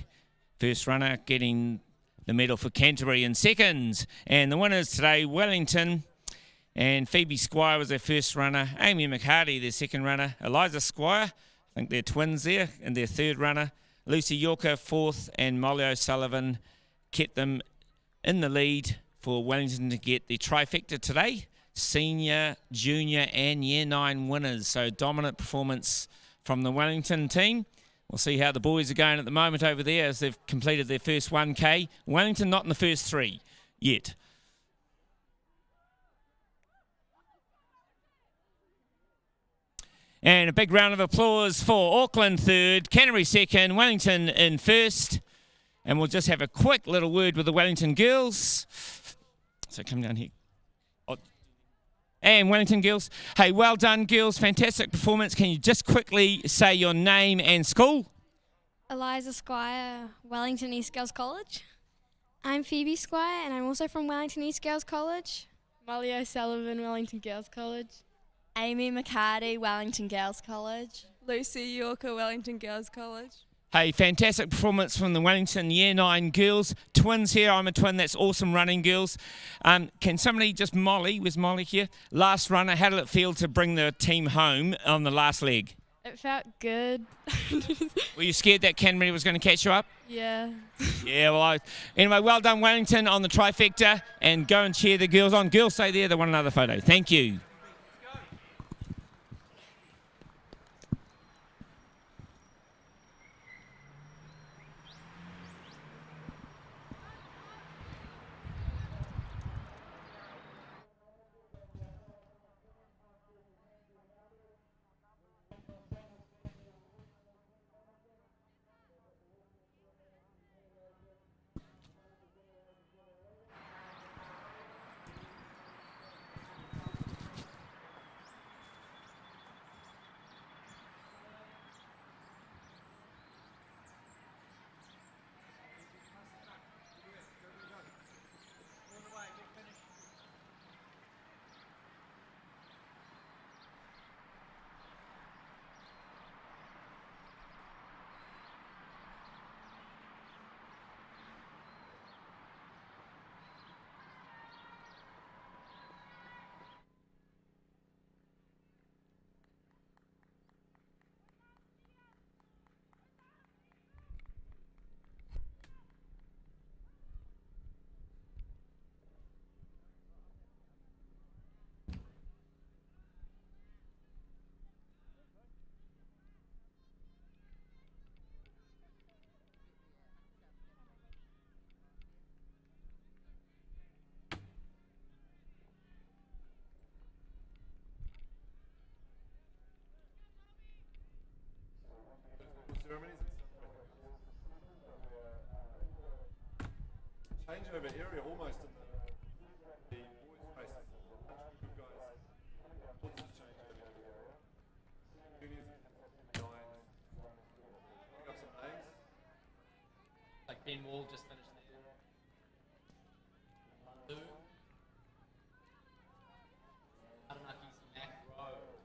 first runner, getting the medal for Canterbury in seconds. And the winners today, Wellington and Phoebe Squire was their first runner. Amy McHardy, their second runner. Eliza Squire, I think they're twins there, and their third runner. Lucy Yorker, fourth, and Molly O'Sullivan kept them in the lead for Wellington to get the trifecta today. Senior, junior, and Year 9 winners. So dominant performance from the Wellington team. We'll see how the boys are going at the moment over there as they've completed their first 1K. Wellington not in the first 3 yet. And a big round of applause for Auckland third, Canterbury second, Wellington in first. And we'll just have a quick little word with the Wellington girls. So come down here. And Wellington girls, hey, well done girls, fantastic performance. Can you just quickly say your name and school? Eliza Squire, Wellington East Girls College. I'm Phoebe Squire and I'm also from Wellington East Girls College. Molly O'Sullivan, Wellington Girls College. Amy McHardy, Wellington Girls College. Lucy Yorker, Wellington Girls College. Hey, fantastic performance from the Wellington Year 9 girls. Twins here, I'm a twin, that's awesome running, girls. Can somebody just, Molly, where's Molly here? Last runner, how did it feel to bring the team home on the last leg? It felt good. Were you scared that Canterbury was going to catch you up? Yeah. Yeah, well, anyway, well done Wellington on the trifecta, and go and cheer the girls on. Girls, stay there, they want another photo. Thank you. changeover area almost in the boys' races. A bunch of good guys. What's the changeover area? Juniors, nines. Pick up some names. Like Ben Wall just finished there. Lou. Taranaki Mac Rowe.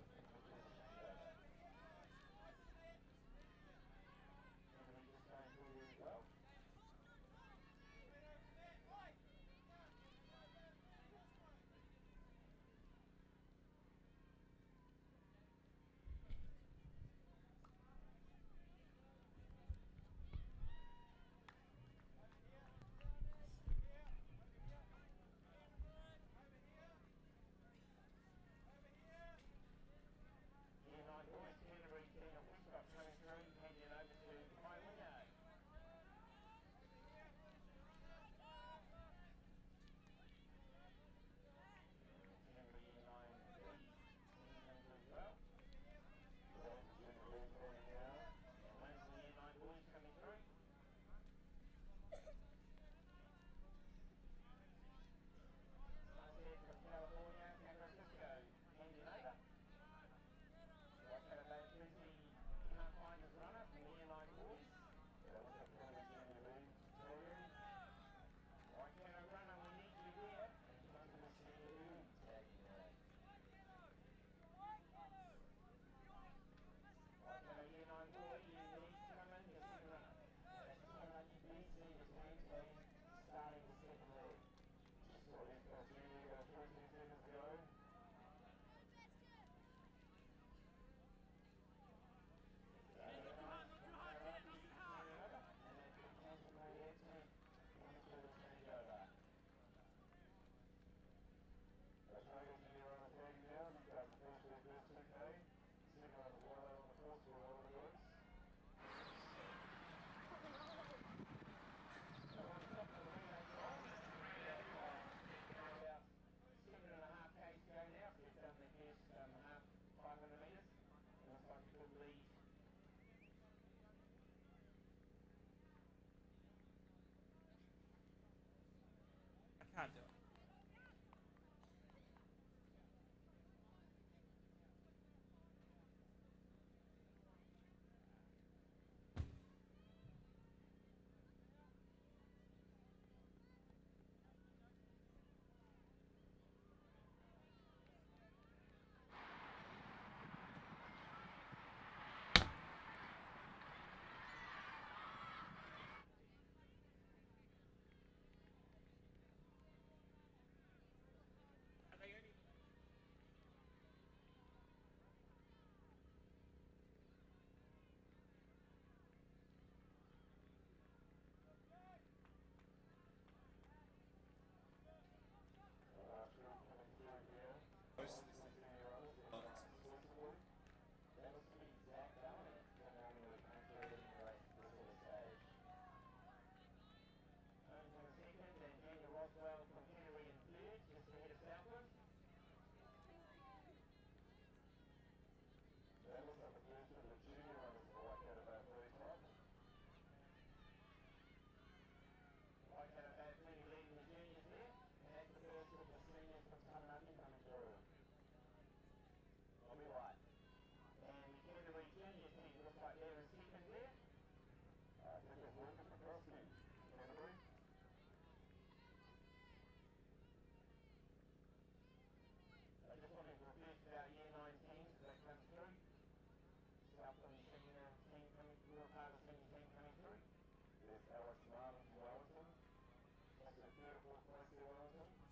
I can't do it.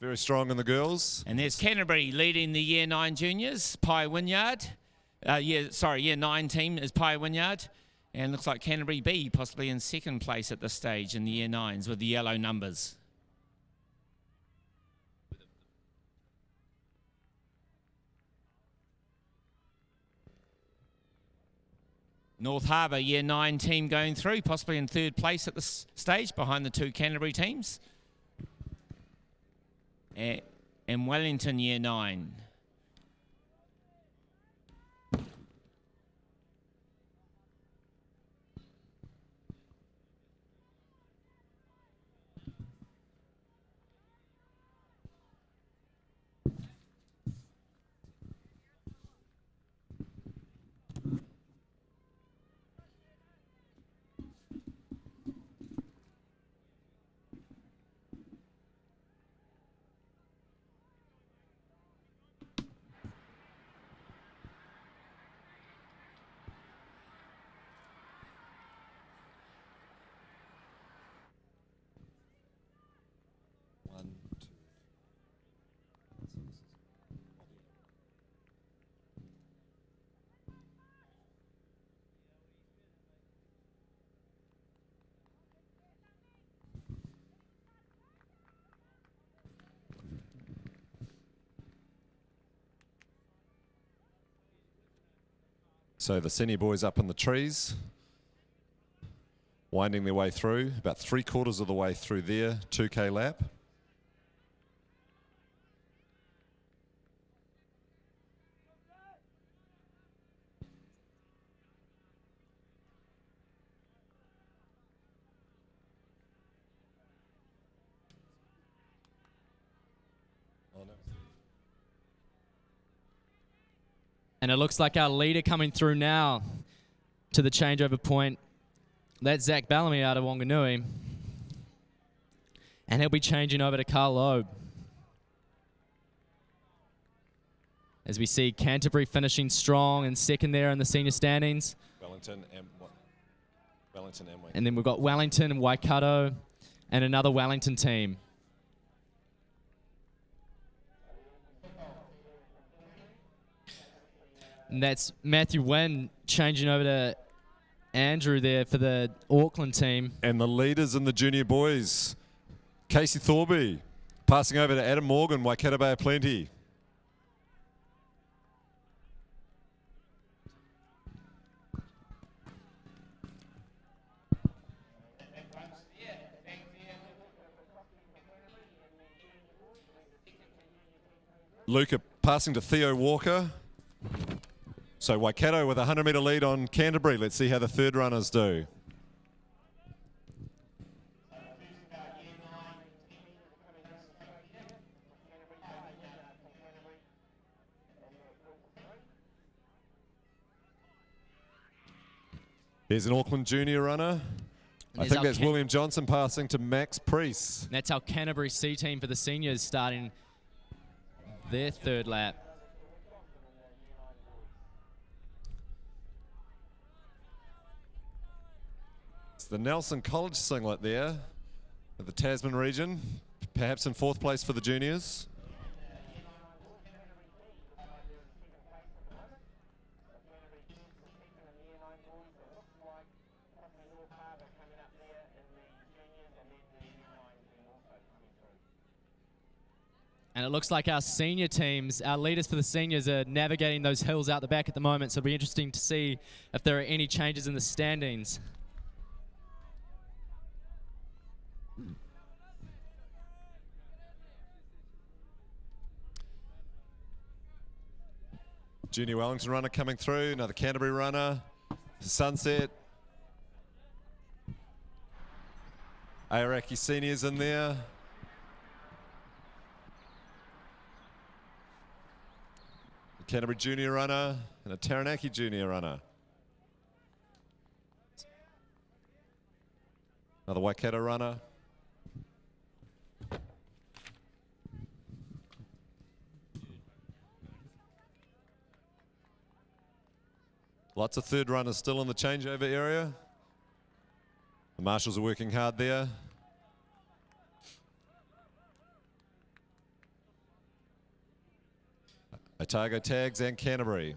Very strong in the girls. And there's Canterbury leading the Year 9 juniors, Pye Wynyard. Year 9 team is Pye Wynyard. And looks like Canterbury B possibly in second place at this stage in the Year 9s with the yellow numbers. North Harbour Year 9 team going through, possibly in third place at this stage behind the two Canterbury teams. And Wellington Year 9. So the senior boys up in the trees, winding their way through, about 3/4 of the way through their 2K lap. And it looks like our leader coming through now to the changeover point. That's Zach Bellamy out of Wanganui. And he'll be changing over to Carl Loeb. As we see Canterbury finishing strong and second there in the senior standings. Wellington and Waikato. And then we've got Wellington and Waikato and another Wellington team. And that's Matthew Wynn changing over to Andrew there for the Auckland team. And the leaders in the junior boys, Casey Thorby passing over to Adam Morgan, Waikato Bay of Plenty. Luca passing to Theo Walker. So Waikato with a 100-metre lead on Canterbury. Let's see how the third runners do. There's an Auckland junior runner. I think that's William Johnson passing to Max Priest. And that's our Canterbury C team for the seniors starting their third lap. It's the Nelson College singlet there of the Tasman region, perhaps in fourth place for the juniors. And it looks like our senior teams, our leaders for the seniors, are navigating those hills out the back at the moment, so it'll be interesting to see if there are any changes in the standings. Junior Wellington runner coming through, another Canterbury runner, Sunset. Aoraki seniors in there. A Canterbury junior runner and a Taranaki junior runner. Another Waikato runner. Lots of third runners still in the changeover area. The marshals are working hard there. Otago tags and Canterbury.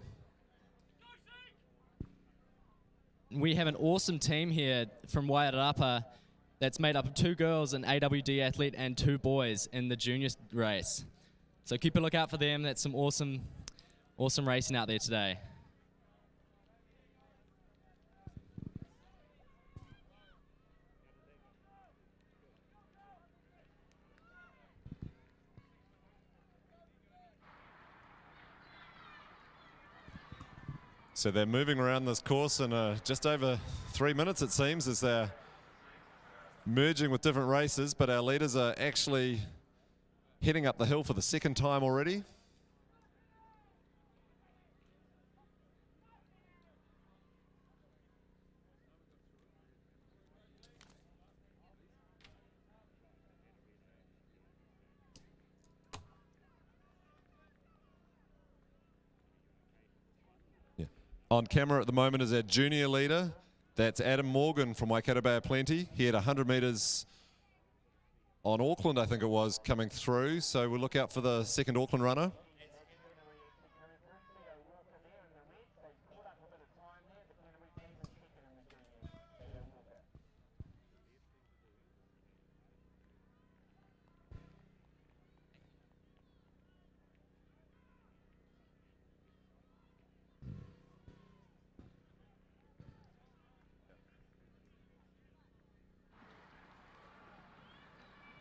We have an awesome team here from Wairarapa that's made up of 2 girls, an AWD athlete, and 2 boys in the junior race. So keep a lookout for them. That's some awesome racing out there today. So they're moving around this course in just over 3 minutes, it seems, as they're merging with different races, but our leaders are actually heading up the hill for the second time already. On camera at the moment is our junior leader. That's Adam Morgan from Waikato Bay of Plenty. He had 100 metres on Auckland, I think it was, coming through. So we'll look out for the second Auckland runner.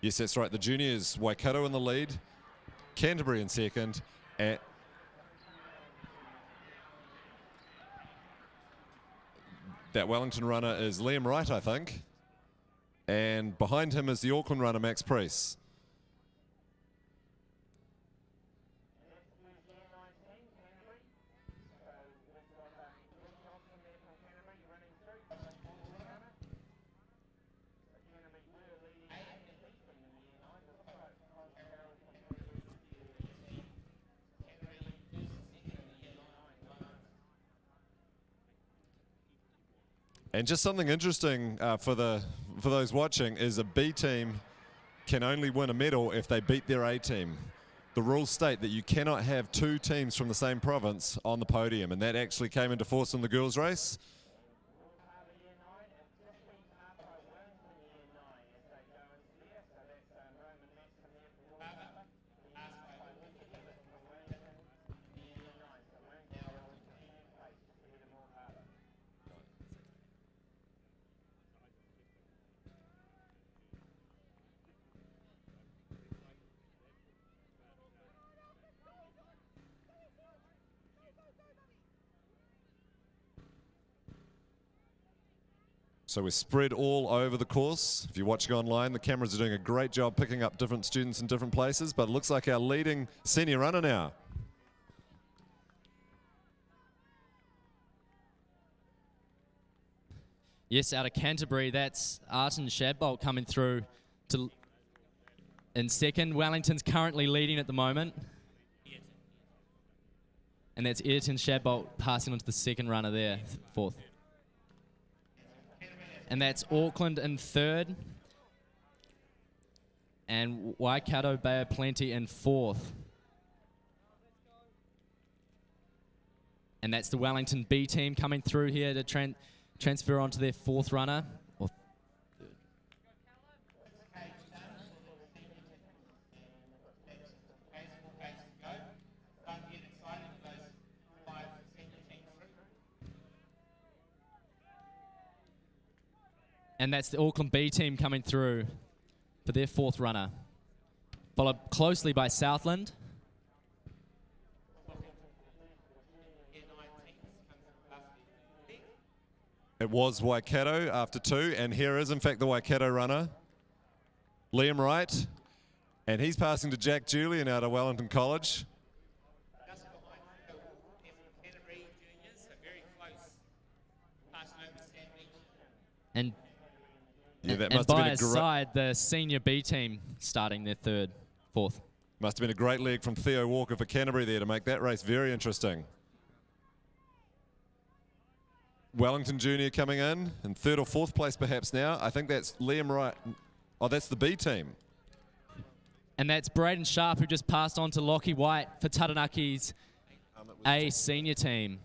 Yes, that's right. The juniors, Waikato in the lead, Canterbury in second, and that Wellington runner is Liam Wright, I think. And behind him is the Auckland runner, Max Priest. And just something interesting for those watching is a B team can only win a medal if they beat their A team. The rules state that you cannot have two teams from the same province on the podium, and that actually came into force in the girls' race. So we're spread all over the course. If you're watching online, the cameras are doing a great job picking up different students in different places, but it looks like our leading senior runner now. Yes, out of Canterbury, that's Arten Shadbolt coming through in second. Wellington's currently leading at the moment. And that's Ayrton Shadbolt passing on to the second runner there, fourth. And that's Auckland in third. And Waikato Bay of Plenty in fourth. And that's the Wellington B team coming through here to transfer onto their fourth runner. And that's the Auckland B team coming through for their fourth runner. Followed closely by Southland. It was Waikato after two, and here is in fact the Waikato runner, Liam Wright, and he's passing to Jack Julian out of Wellington College. And yeah, that and must have by been his a side, the senior B team starting their fourth. Must have been a great leg from Theo Walker for Canterbury there to make that race very interesting. Wellington Junior coming in third or fourth place perhaps now. I think that's Liam Wright. Oh, that's the B team. And that's Braden Sharp, who just passed on to Lockie White for Tatanaki's A senior team.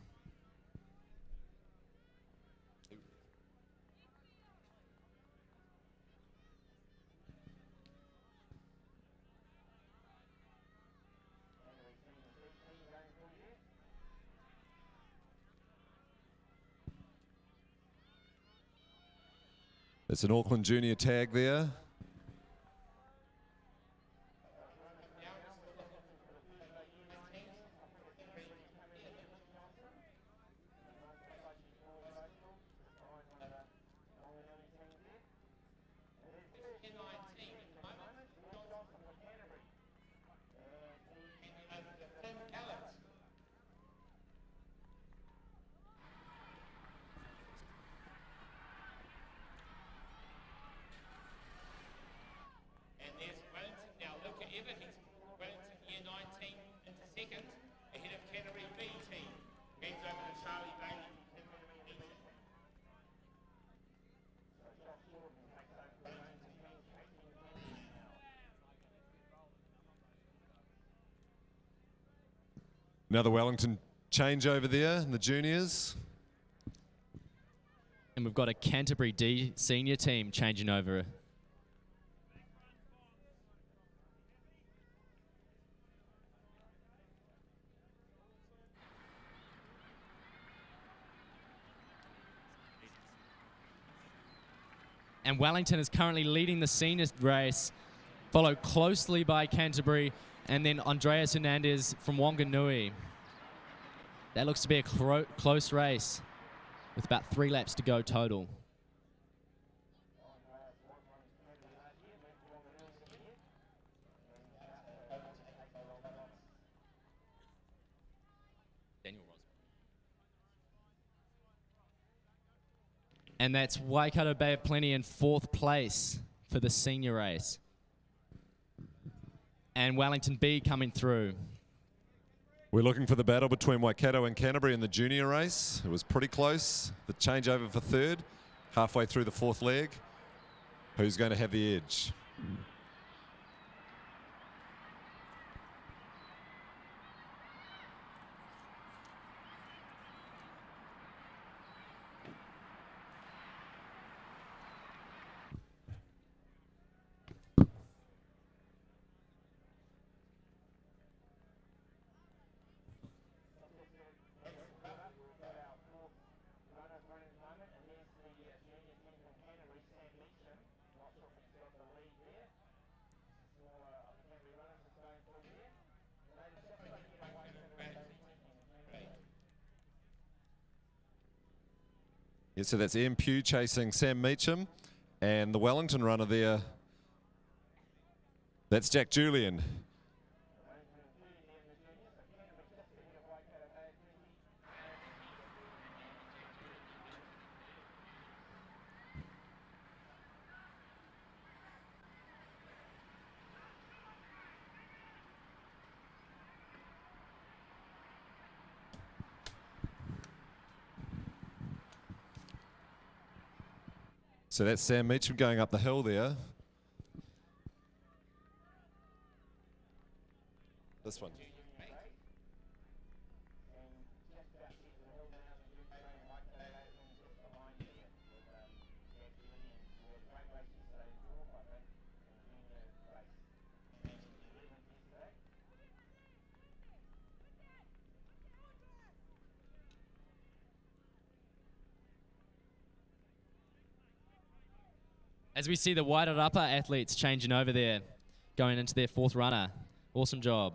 It's an Auckland Junior tag there. Another Wellington changeover there in the juniors. And we've got a Canterbury D senior team changing over. And Wellington is currently leading the seniors race followed closely by Canterbury, and then Andreas Hernandez from Wanganui. That looks to be a close race with about 3 laps to go total. And that's Waikato Bay of Plenty in 4th place for the senior race. And Wellington B coming through. We're looking for the battle between Waikato and Canterbury in the junior race. It was pretty close. The changeover for 3rd, halfway through the 4th leg. Who's going to have the edge? Yeah, so that's Ian Pugh chasing Sam Meacham, and the Wellington runner there, that's Jack Julian. So that's Sam Meacham going up the hill there. This one. As we see the Wairarapa athletes changing over there, going into their 4th runner. Awesome job.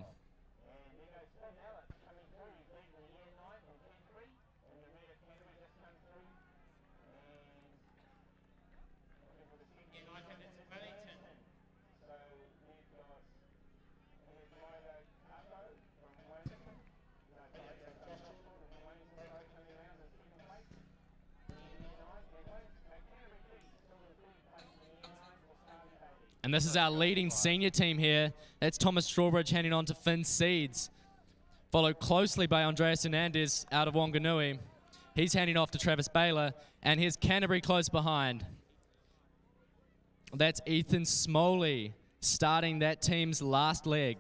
And this is our leading senior team here. That's Thomas Strawbridge handing on to Finn Seeds, followed closely by Andreas Hernandez out of Wanganui. He's handing off to Travis Baylor, and here's Canterbury close behind. That's Ethan Smoley starting that team's last leg.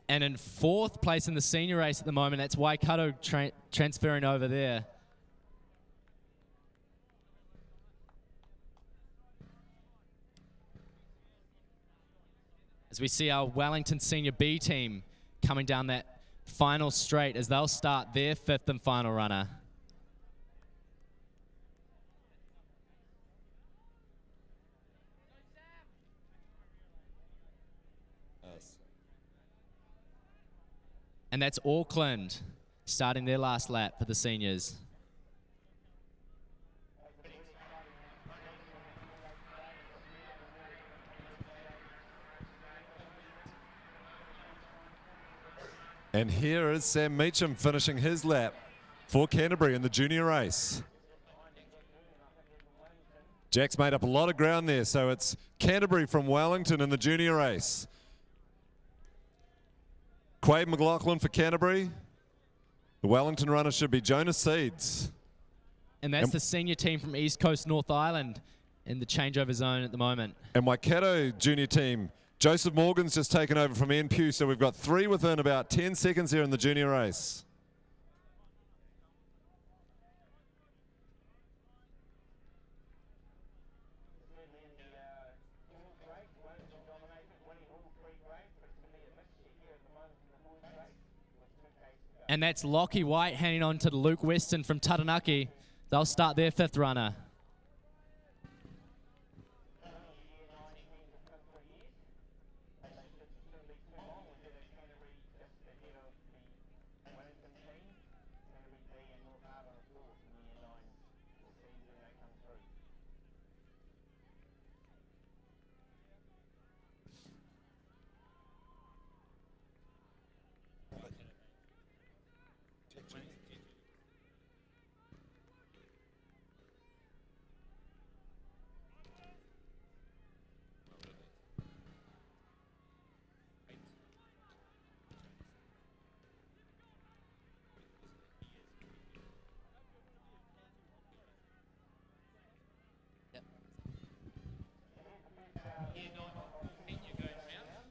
And in 4th place in the senior race at the moment, that's Waikato transferring over there. As we see our Wellington Senior B team coming down that final straight as they'll start their 5th and final runner. And that's Auckland starting their last lap for the seniors. And here is Sam Meacham finishing his lap for Canterbury in the junior race. Jack's made up a lot of ground there, so it's Canterbury from Wellington in the junior race. Quade McLaughlin for Canterbury. The Wellington runner should be Jonas Seeds. And that's the senior team from East Coast North Island in the changeover zone at the moment. And Waikato junior team, Joseph Morgan's just taken over from Ian Pugh, so we've got 3 within about 10 seconds here in the junior race. And that's Lockie White handing on to Luke Weston from Taranaki. They'll start their 5th runner.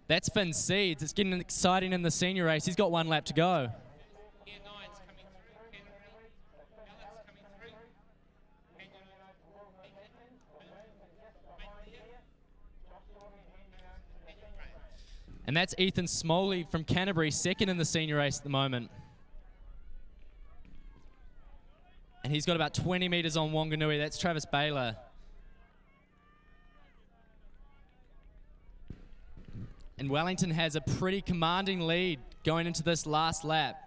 That's Finn Seeds. It's getting exciting in the senior race. He's got 1 lap to go. And that's Ethan Smoley from Canterbury, 2nd in the senior race at the moment. And he's got about 20 metres on Wanganui. That's Travis Baylor. And Wellington has a pretty commanding lead going into this last lap.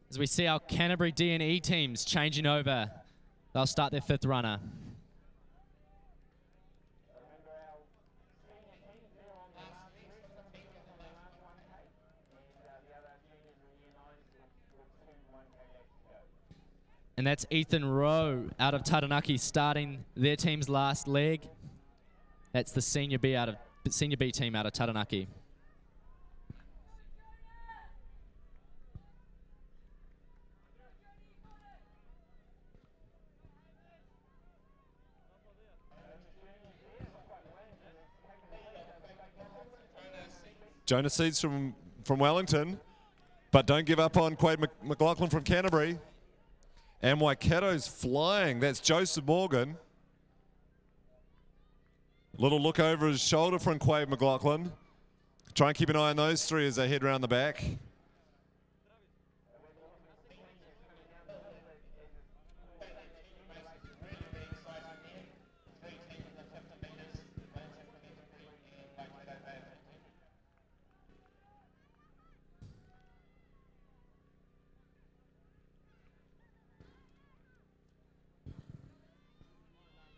As we see our Canterbury D&E teams changing over, they'll start their 5th runner. And that's Ethan Rowe out of Taranaki starting their team's last leg. That's the Senior B team out of Taranaki. Jonah Seeds from Wellington, but don't give up on Quade McLaughlin from Canterbury. And Waikato's flying. That's Joseph Morgan. Little look over his shoulder from Quade McLaughlin. Try and keep an eye on those 3 as they head around the back.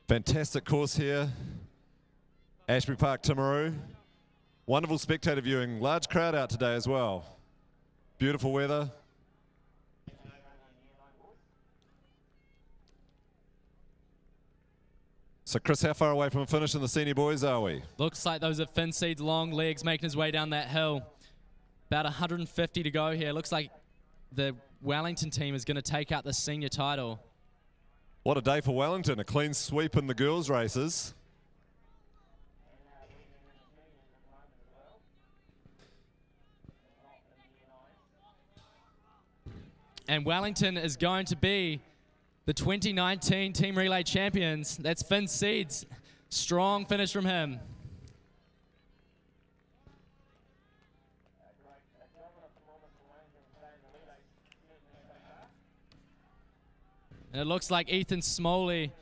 Fantastic course here, Ashby Park, Timaru. Wonderful spectator viewing. Large crowd out today as well. Beautiful weather. So Chris, how far away from a finish in the senior boys are we? Looks like those are Finn Seed's long legs making his way down that hill. About 150 to go here. Looks like the Wellington team is going to take out the senior title. What a day for Wellington, a clean sweep in the girls' races. And Wellington is going to be the 2019 Team Relay champions. That's Finn Seeds. Strong finish from him. And it looks like Ethan Smoley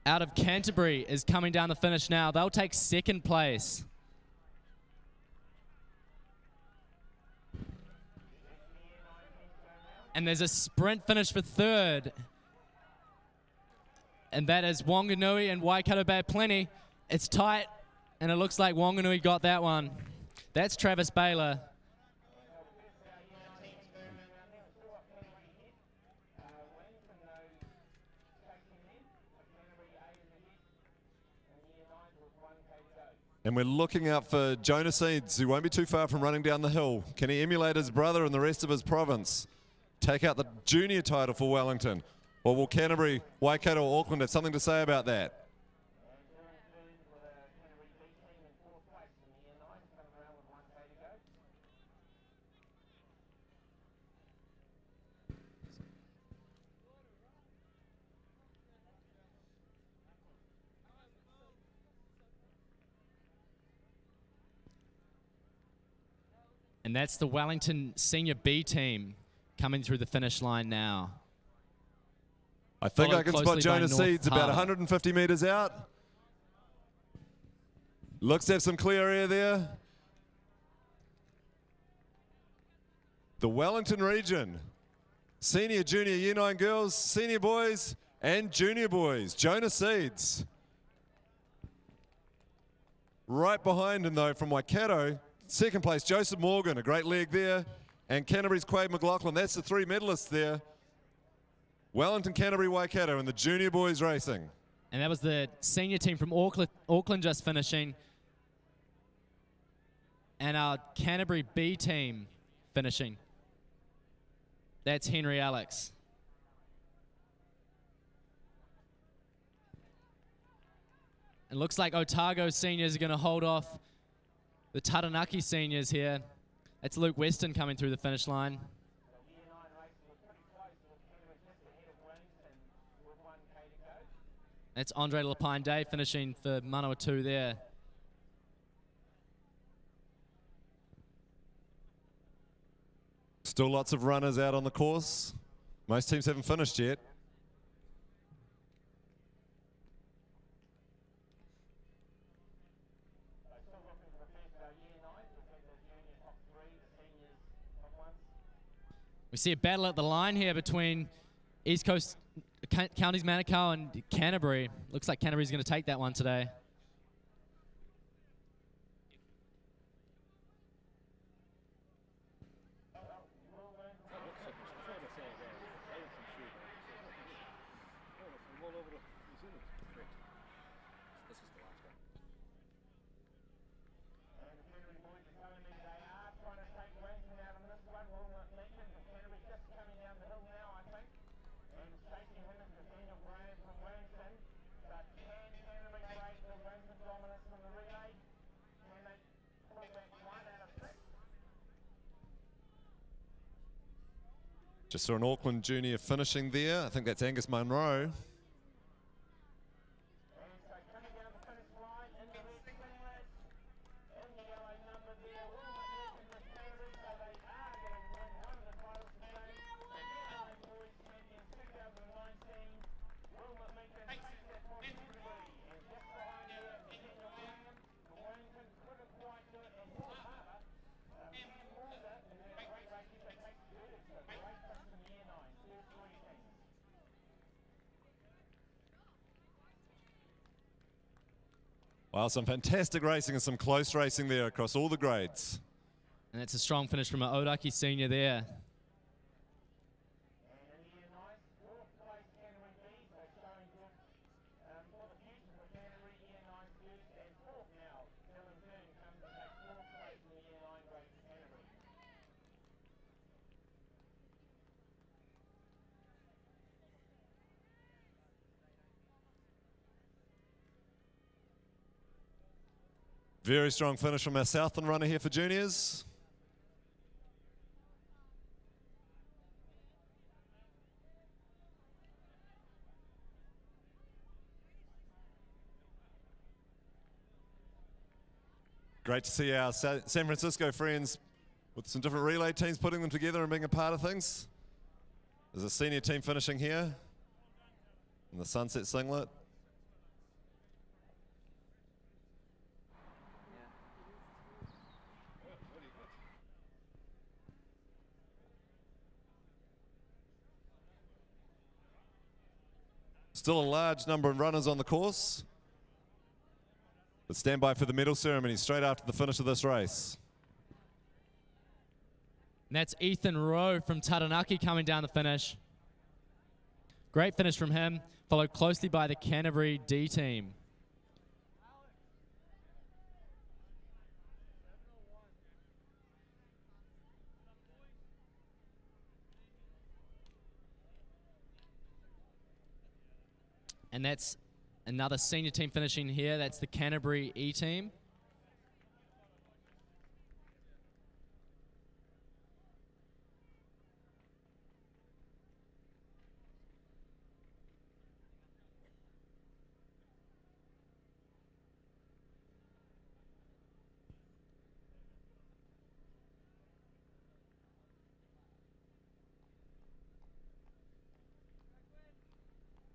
out of Canterbury is coming down the finish now. They'll take 2nd place. And there's a sprint finish for 3rd. And that is Wanganui and Waikato Bay Plenty. It's tight, and it looks like Wanganui got that one. That's Travis Baylor. And we're looking out for Jonah Seeds, who won't be too far from running down the hill. Can he emulate his brother and the rest of his province? take out the junior title for Wellington? Or will Canterbury, Waikato or Auckland have something to say about that? And that's the Wellington Senior B team coming through the finish line now. I think Followed I can spot closely by Jonas North Seeds about Harbour. 150 metres out. Looks to have some clear air there. The Wellington region. Senior, junior, year 9 girls, senior boys and junior boys. Jonas Seeds. Right behind him though from Waikato, second place Joseph Morgan, a great leg there. And Canterbury's Quade McLaughlin, that's the 3 medalists there. Wellington, Canterbury, Waikato in the junior boys racing. And that was the senior team from Auckland just finishing. And our Canterbury B team finishing. That's Henry Alex. It looks like Otago seniors are going to hold off the Taranaki seniors here. That's Luke Weston coming through the finish line. That's Andre Lapine Day finishing for Manawatu there. Still lots of runners out on the course. Most teams haven't finished yet. We see a battle at the line here between East Coast Counties Manukau and Canterbury. Looks like Canterbury's going to take that one today. Just saw an Auckland junior finishing there. I think that's Angus Munro. Wow, some fantastic racing and some close racing there across all the grades. And that's a strong finish from an Odaki senior there. Very strong finish from our Southland runner here for juniors. Great to see our San Francisco friends with some different relay teams putting them together and being a part of things. There's a senior team finishing here in the Sunset Singlet. Still a large number of runners on the course. But stand by for the medal ceremony straight after the finish of this race. And that's Ethan Rowe from Taranaki coming down the finish. Great finish from him, followed closely by the Canterbury D team. And that's another senior team finishing here. That's the Canterbury E team.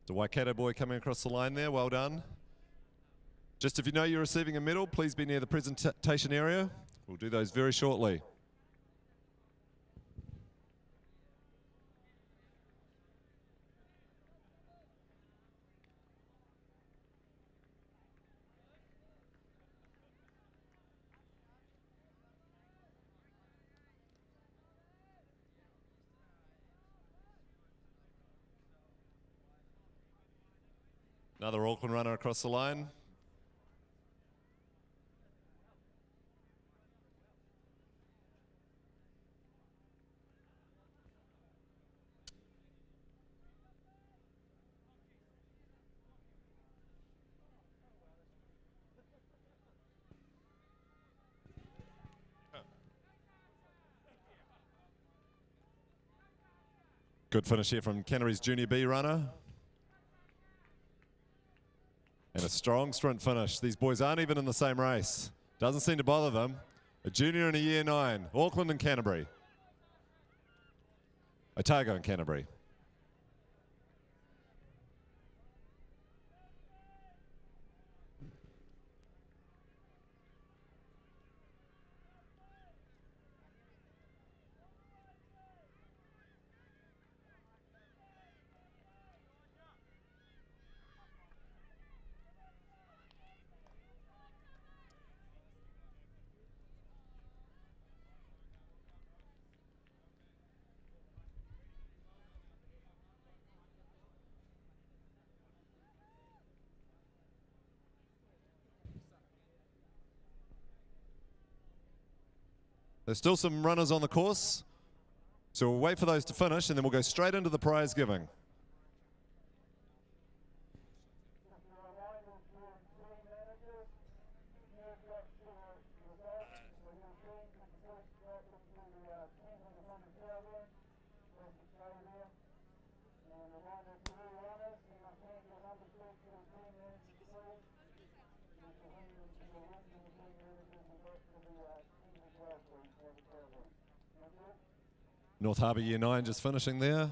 The Waikato boy coming across the line there, well done. Just if you know you're receiving a medal, please be near the presentation area. We'll do those very shortly. Another Auckland runner across the line. Good finish here from Canterbury's Junior B runner. And a strong sprint finish. These boys aren't even in the same race. Doesn't seem to bother them. A junior and a year 9, Auckland and Canterbury. Otago and Canterbury. There's still some runners on the course, so we'll wait for those to finish and then we'll go straight into the prize giving. North Harbour Year 9 just finishing there.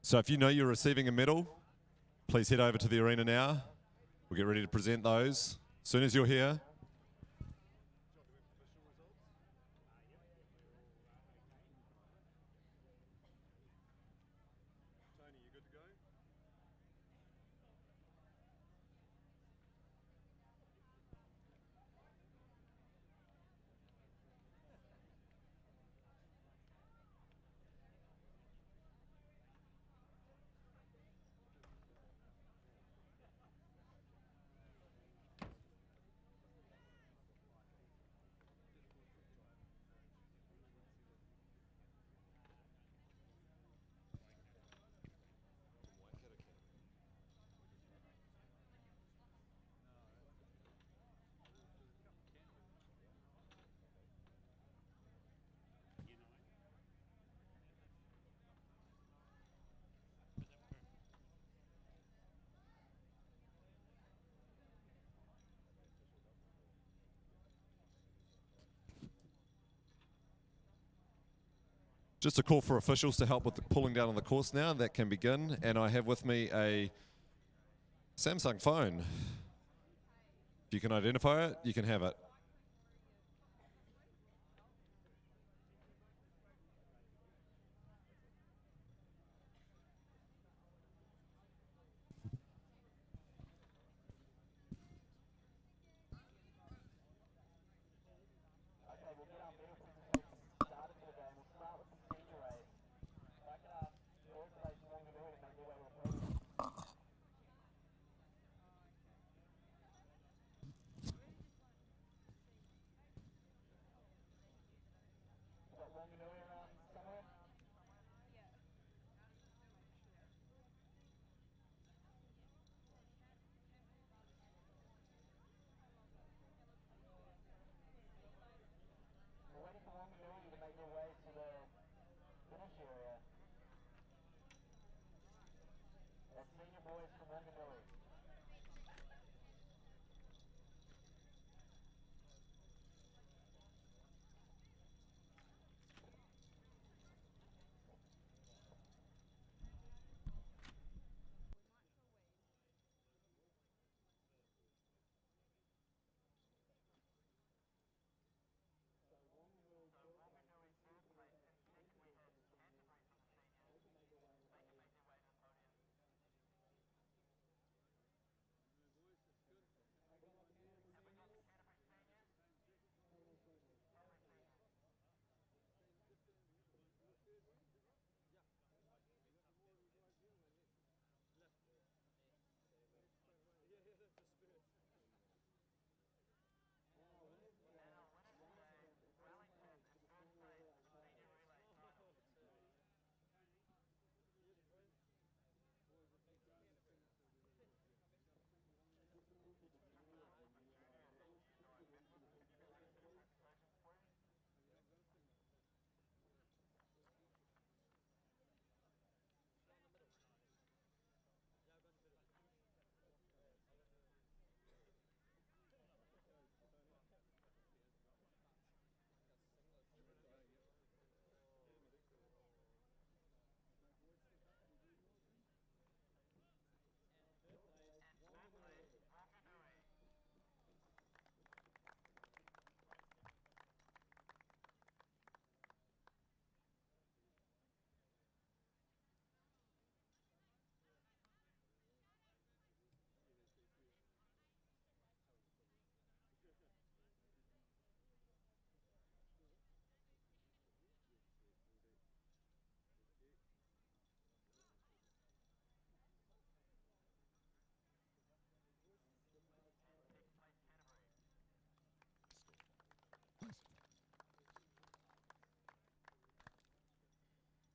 So if you know you're receiving a medal, please head over to the arena now. We'll get ready to present those. As soon as you're here. Just a call for officials to help with the pulling down on the course now. That can begin. And I have with me a Samsung phone. If you can identify it, you can have it.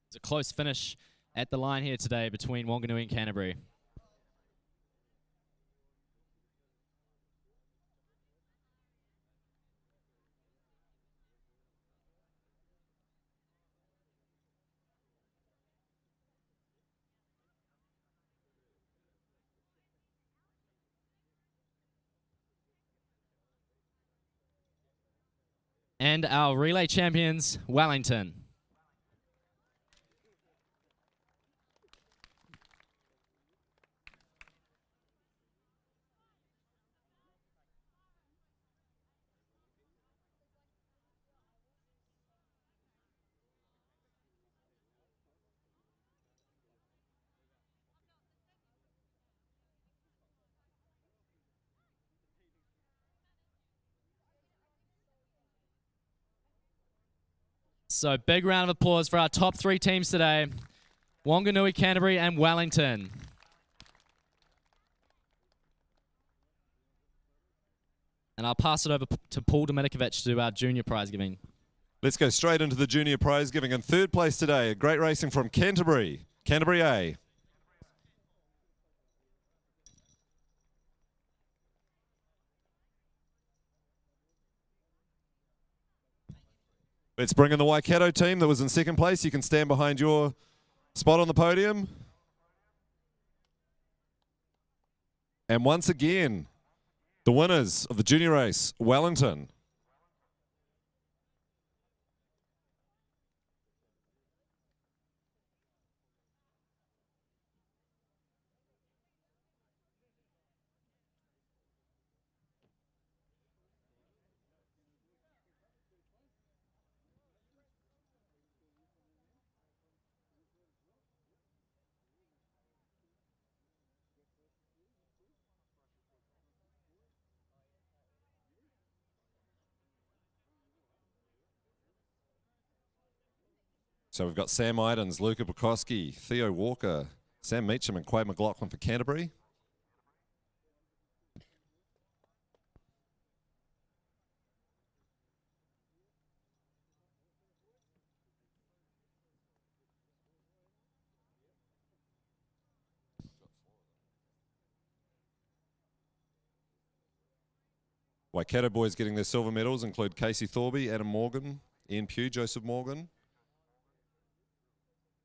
It's a close finish at the line here today between Wanganui and Canterbury. And our relay champions, Wellington. So big round of applause for our top three teams today. Wanganui, Canterbury, and Wellington. And I'll pass it over to Paul Dominikovic to do our junior prize giving. Let's go straight into the junior prize giving. In third place today, great racing from Canterbury. Canterbury A. Let's bring in the Waikato team that was in second place. You can stand behind your spot on the podium. And once again, the winners of the junior race, Wellington. So we've got Sam Idens, Luca Bukowski, Theo Walker, Sam Meacham and Quade McLaughlin for Canterbury. Waikato boys getting their silver medals include Casey Thorby, Adam Morgan, Ian Pugh, Joseph Morgan.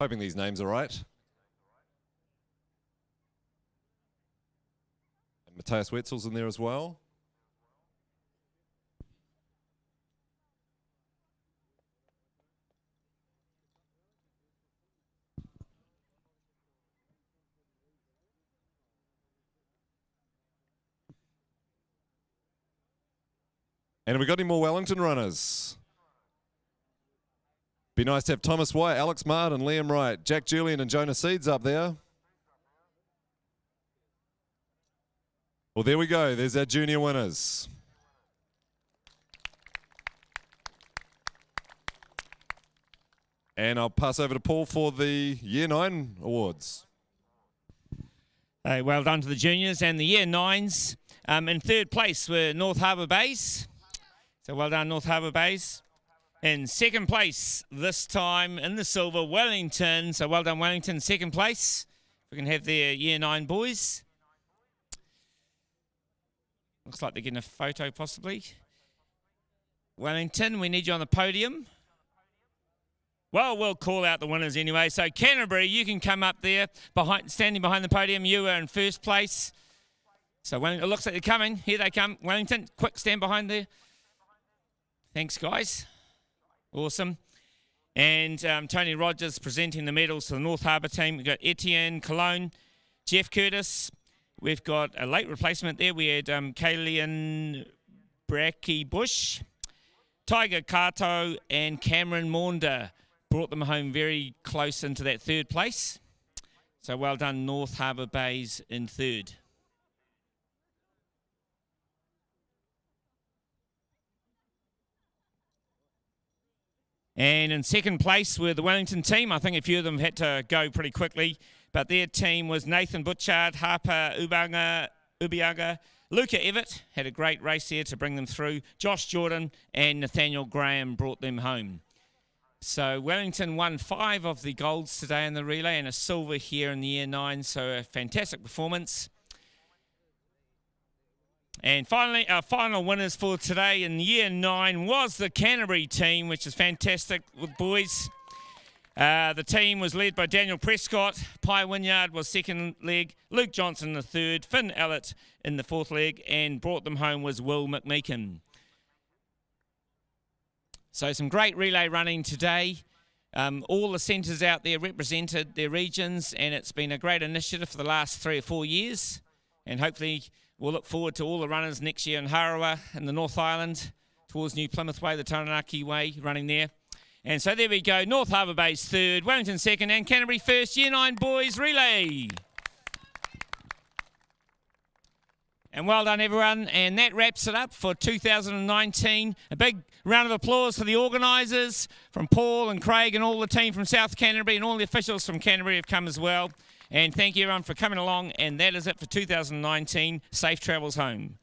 Hoping these names are right. Matthias Wetzel's in there as well. And have we got any more Wellington runners? Be nice to have Thomas White, Alex Martin, Liam Wright, Jack Julian and Jonah Seeds up there. Well, there we go. There's our junior winners. And I'll pass over to Paul for the Year 9 awards. Hey, well done to the juniors and the Year 9s. In third place were North Harbour Bays. So well done, North Harbour Bays. In second place, this time in the silver, Wellington. So well done, Wellington, second place. We can have their Year 9 boys. Looks like they're getting a photo, possibly. Wellington, we need you on the podium. Well, we'll call out the winners anyway. So Canterbury, you can come up there, standing behind the podium. You were in first place. So it looks like they're coming. Here they come. Wellington, quick, stand behind there. Thanks, guys. Awesome. And Tony Rogers presenting the medals to the North Harbour team. We've got Etienne Cologne, Jeff Curtis. We've got a late replacement there. We had Kalian Bracky Bush, Tiger Kato, and Cameron Maunder. Brought them home very close into that third place. So well done, North Harbour Bays in third. And in second place were the Wellington team. I think a few of them had to go pretty quickly, but their team was Nathan Butchard, Harper Ubiaga, Luca Everett had a great race here to bring them through. Josh Jordan and Nathaniel Graham brought them home. So Wellington won 5 of the golds today in the relay and a silver here in the Year 9, so a fantastic performance. And finally, our final winners for today in Year 9 was the Canterbury team, which is fantastic with boys. The team was led by Daniel Prescott. Pi Wynyard was second leg, Luke Johnson the third, Finn Ellett in the fourth leg, and brought them home was Will McMeekin. So some great relay running today. All the centres out there represented their regions, and it's been a great initiative for the last 3 or 4 years. And hopefully we'll look forward to all the runners next year in Harawa in the North Island, towards New Plymouth Way, the Taranaki Way, running there. And so there we go, North Harbour Bays third, Wellington second, and Canterbury first, Year 9 boys relay. And well done, everyone. And that wraps it up for 2019. A big round of applause to the organisers, from Paul and Craig and all the team from South Canterbury, and all the officials from Canterbury have come as well. And thank you, everyone, for coming along. And that is it for 2019. Safe travels home.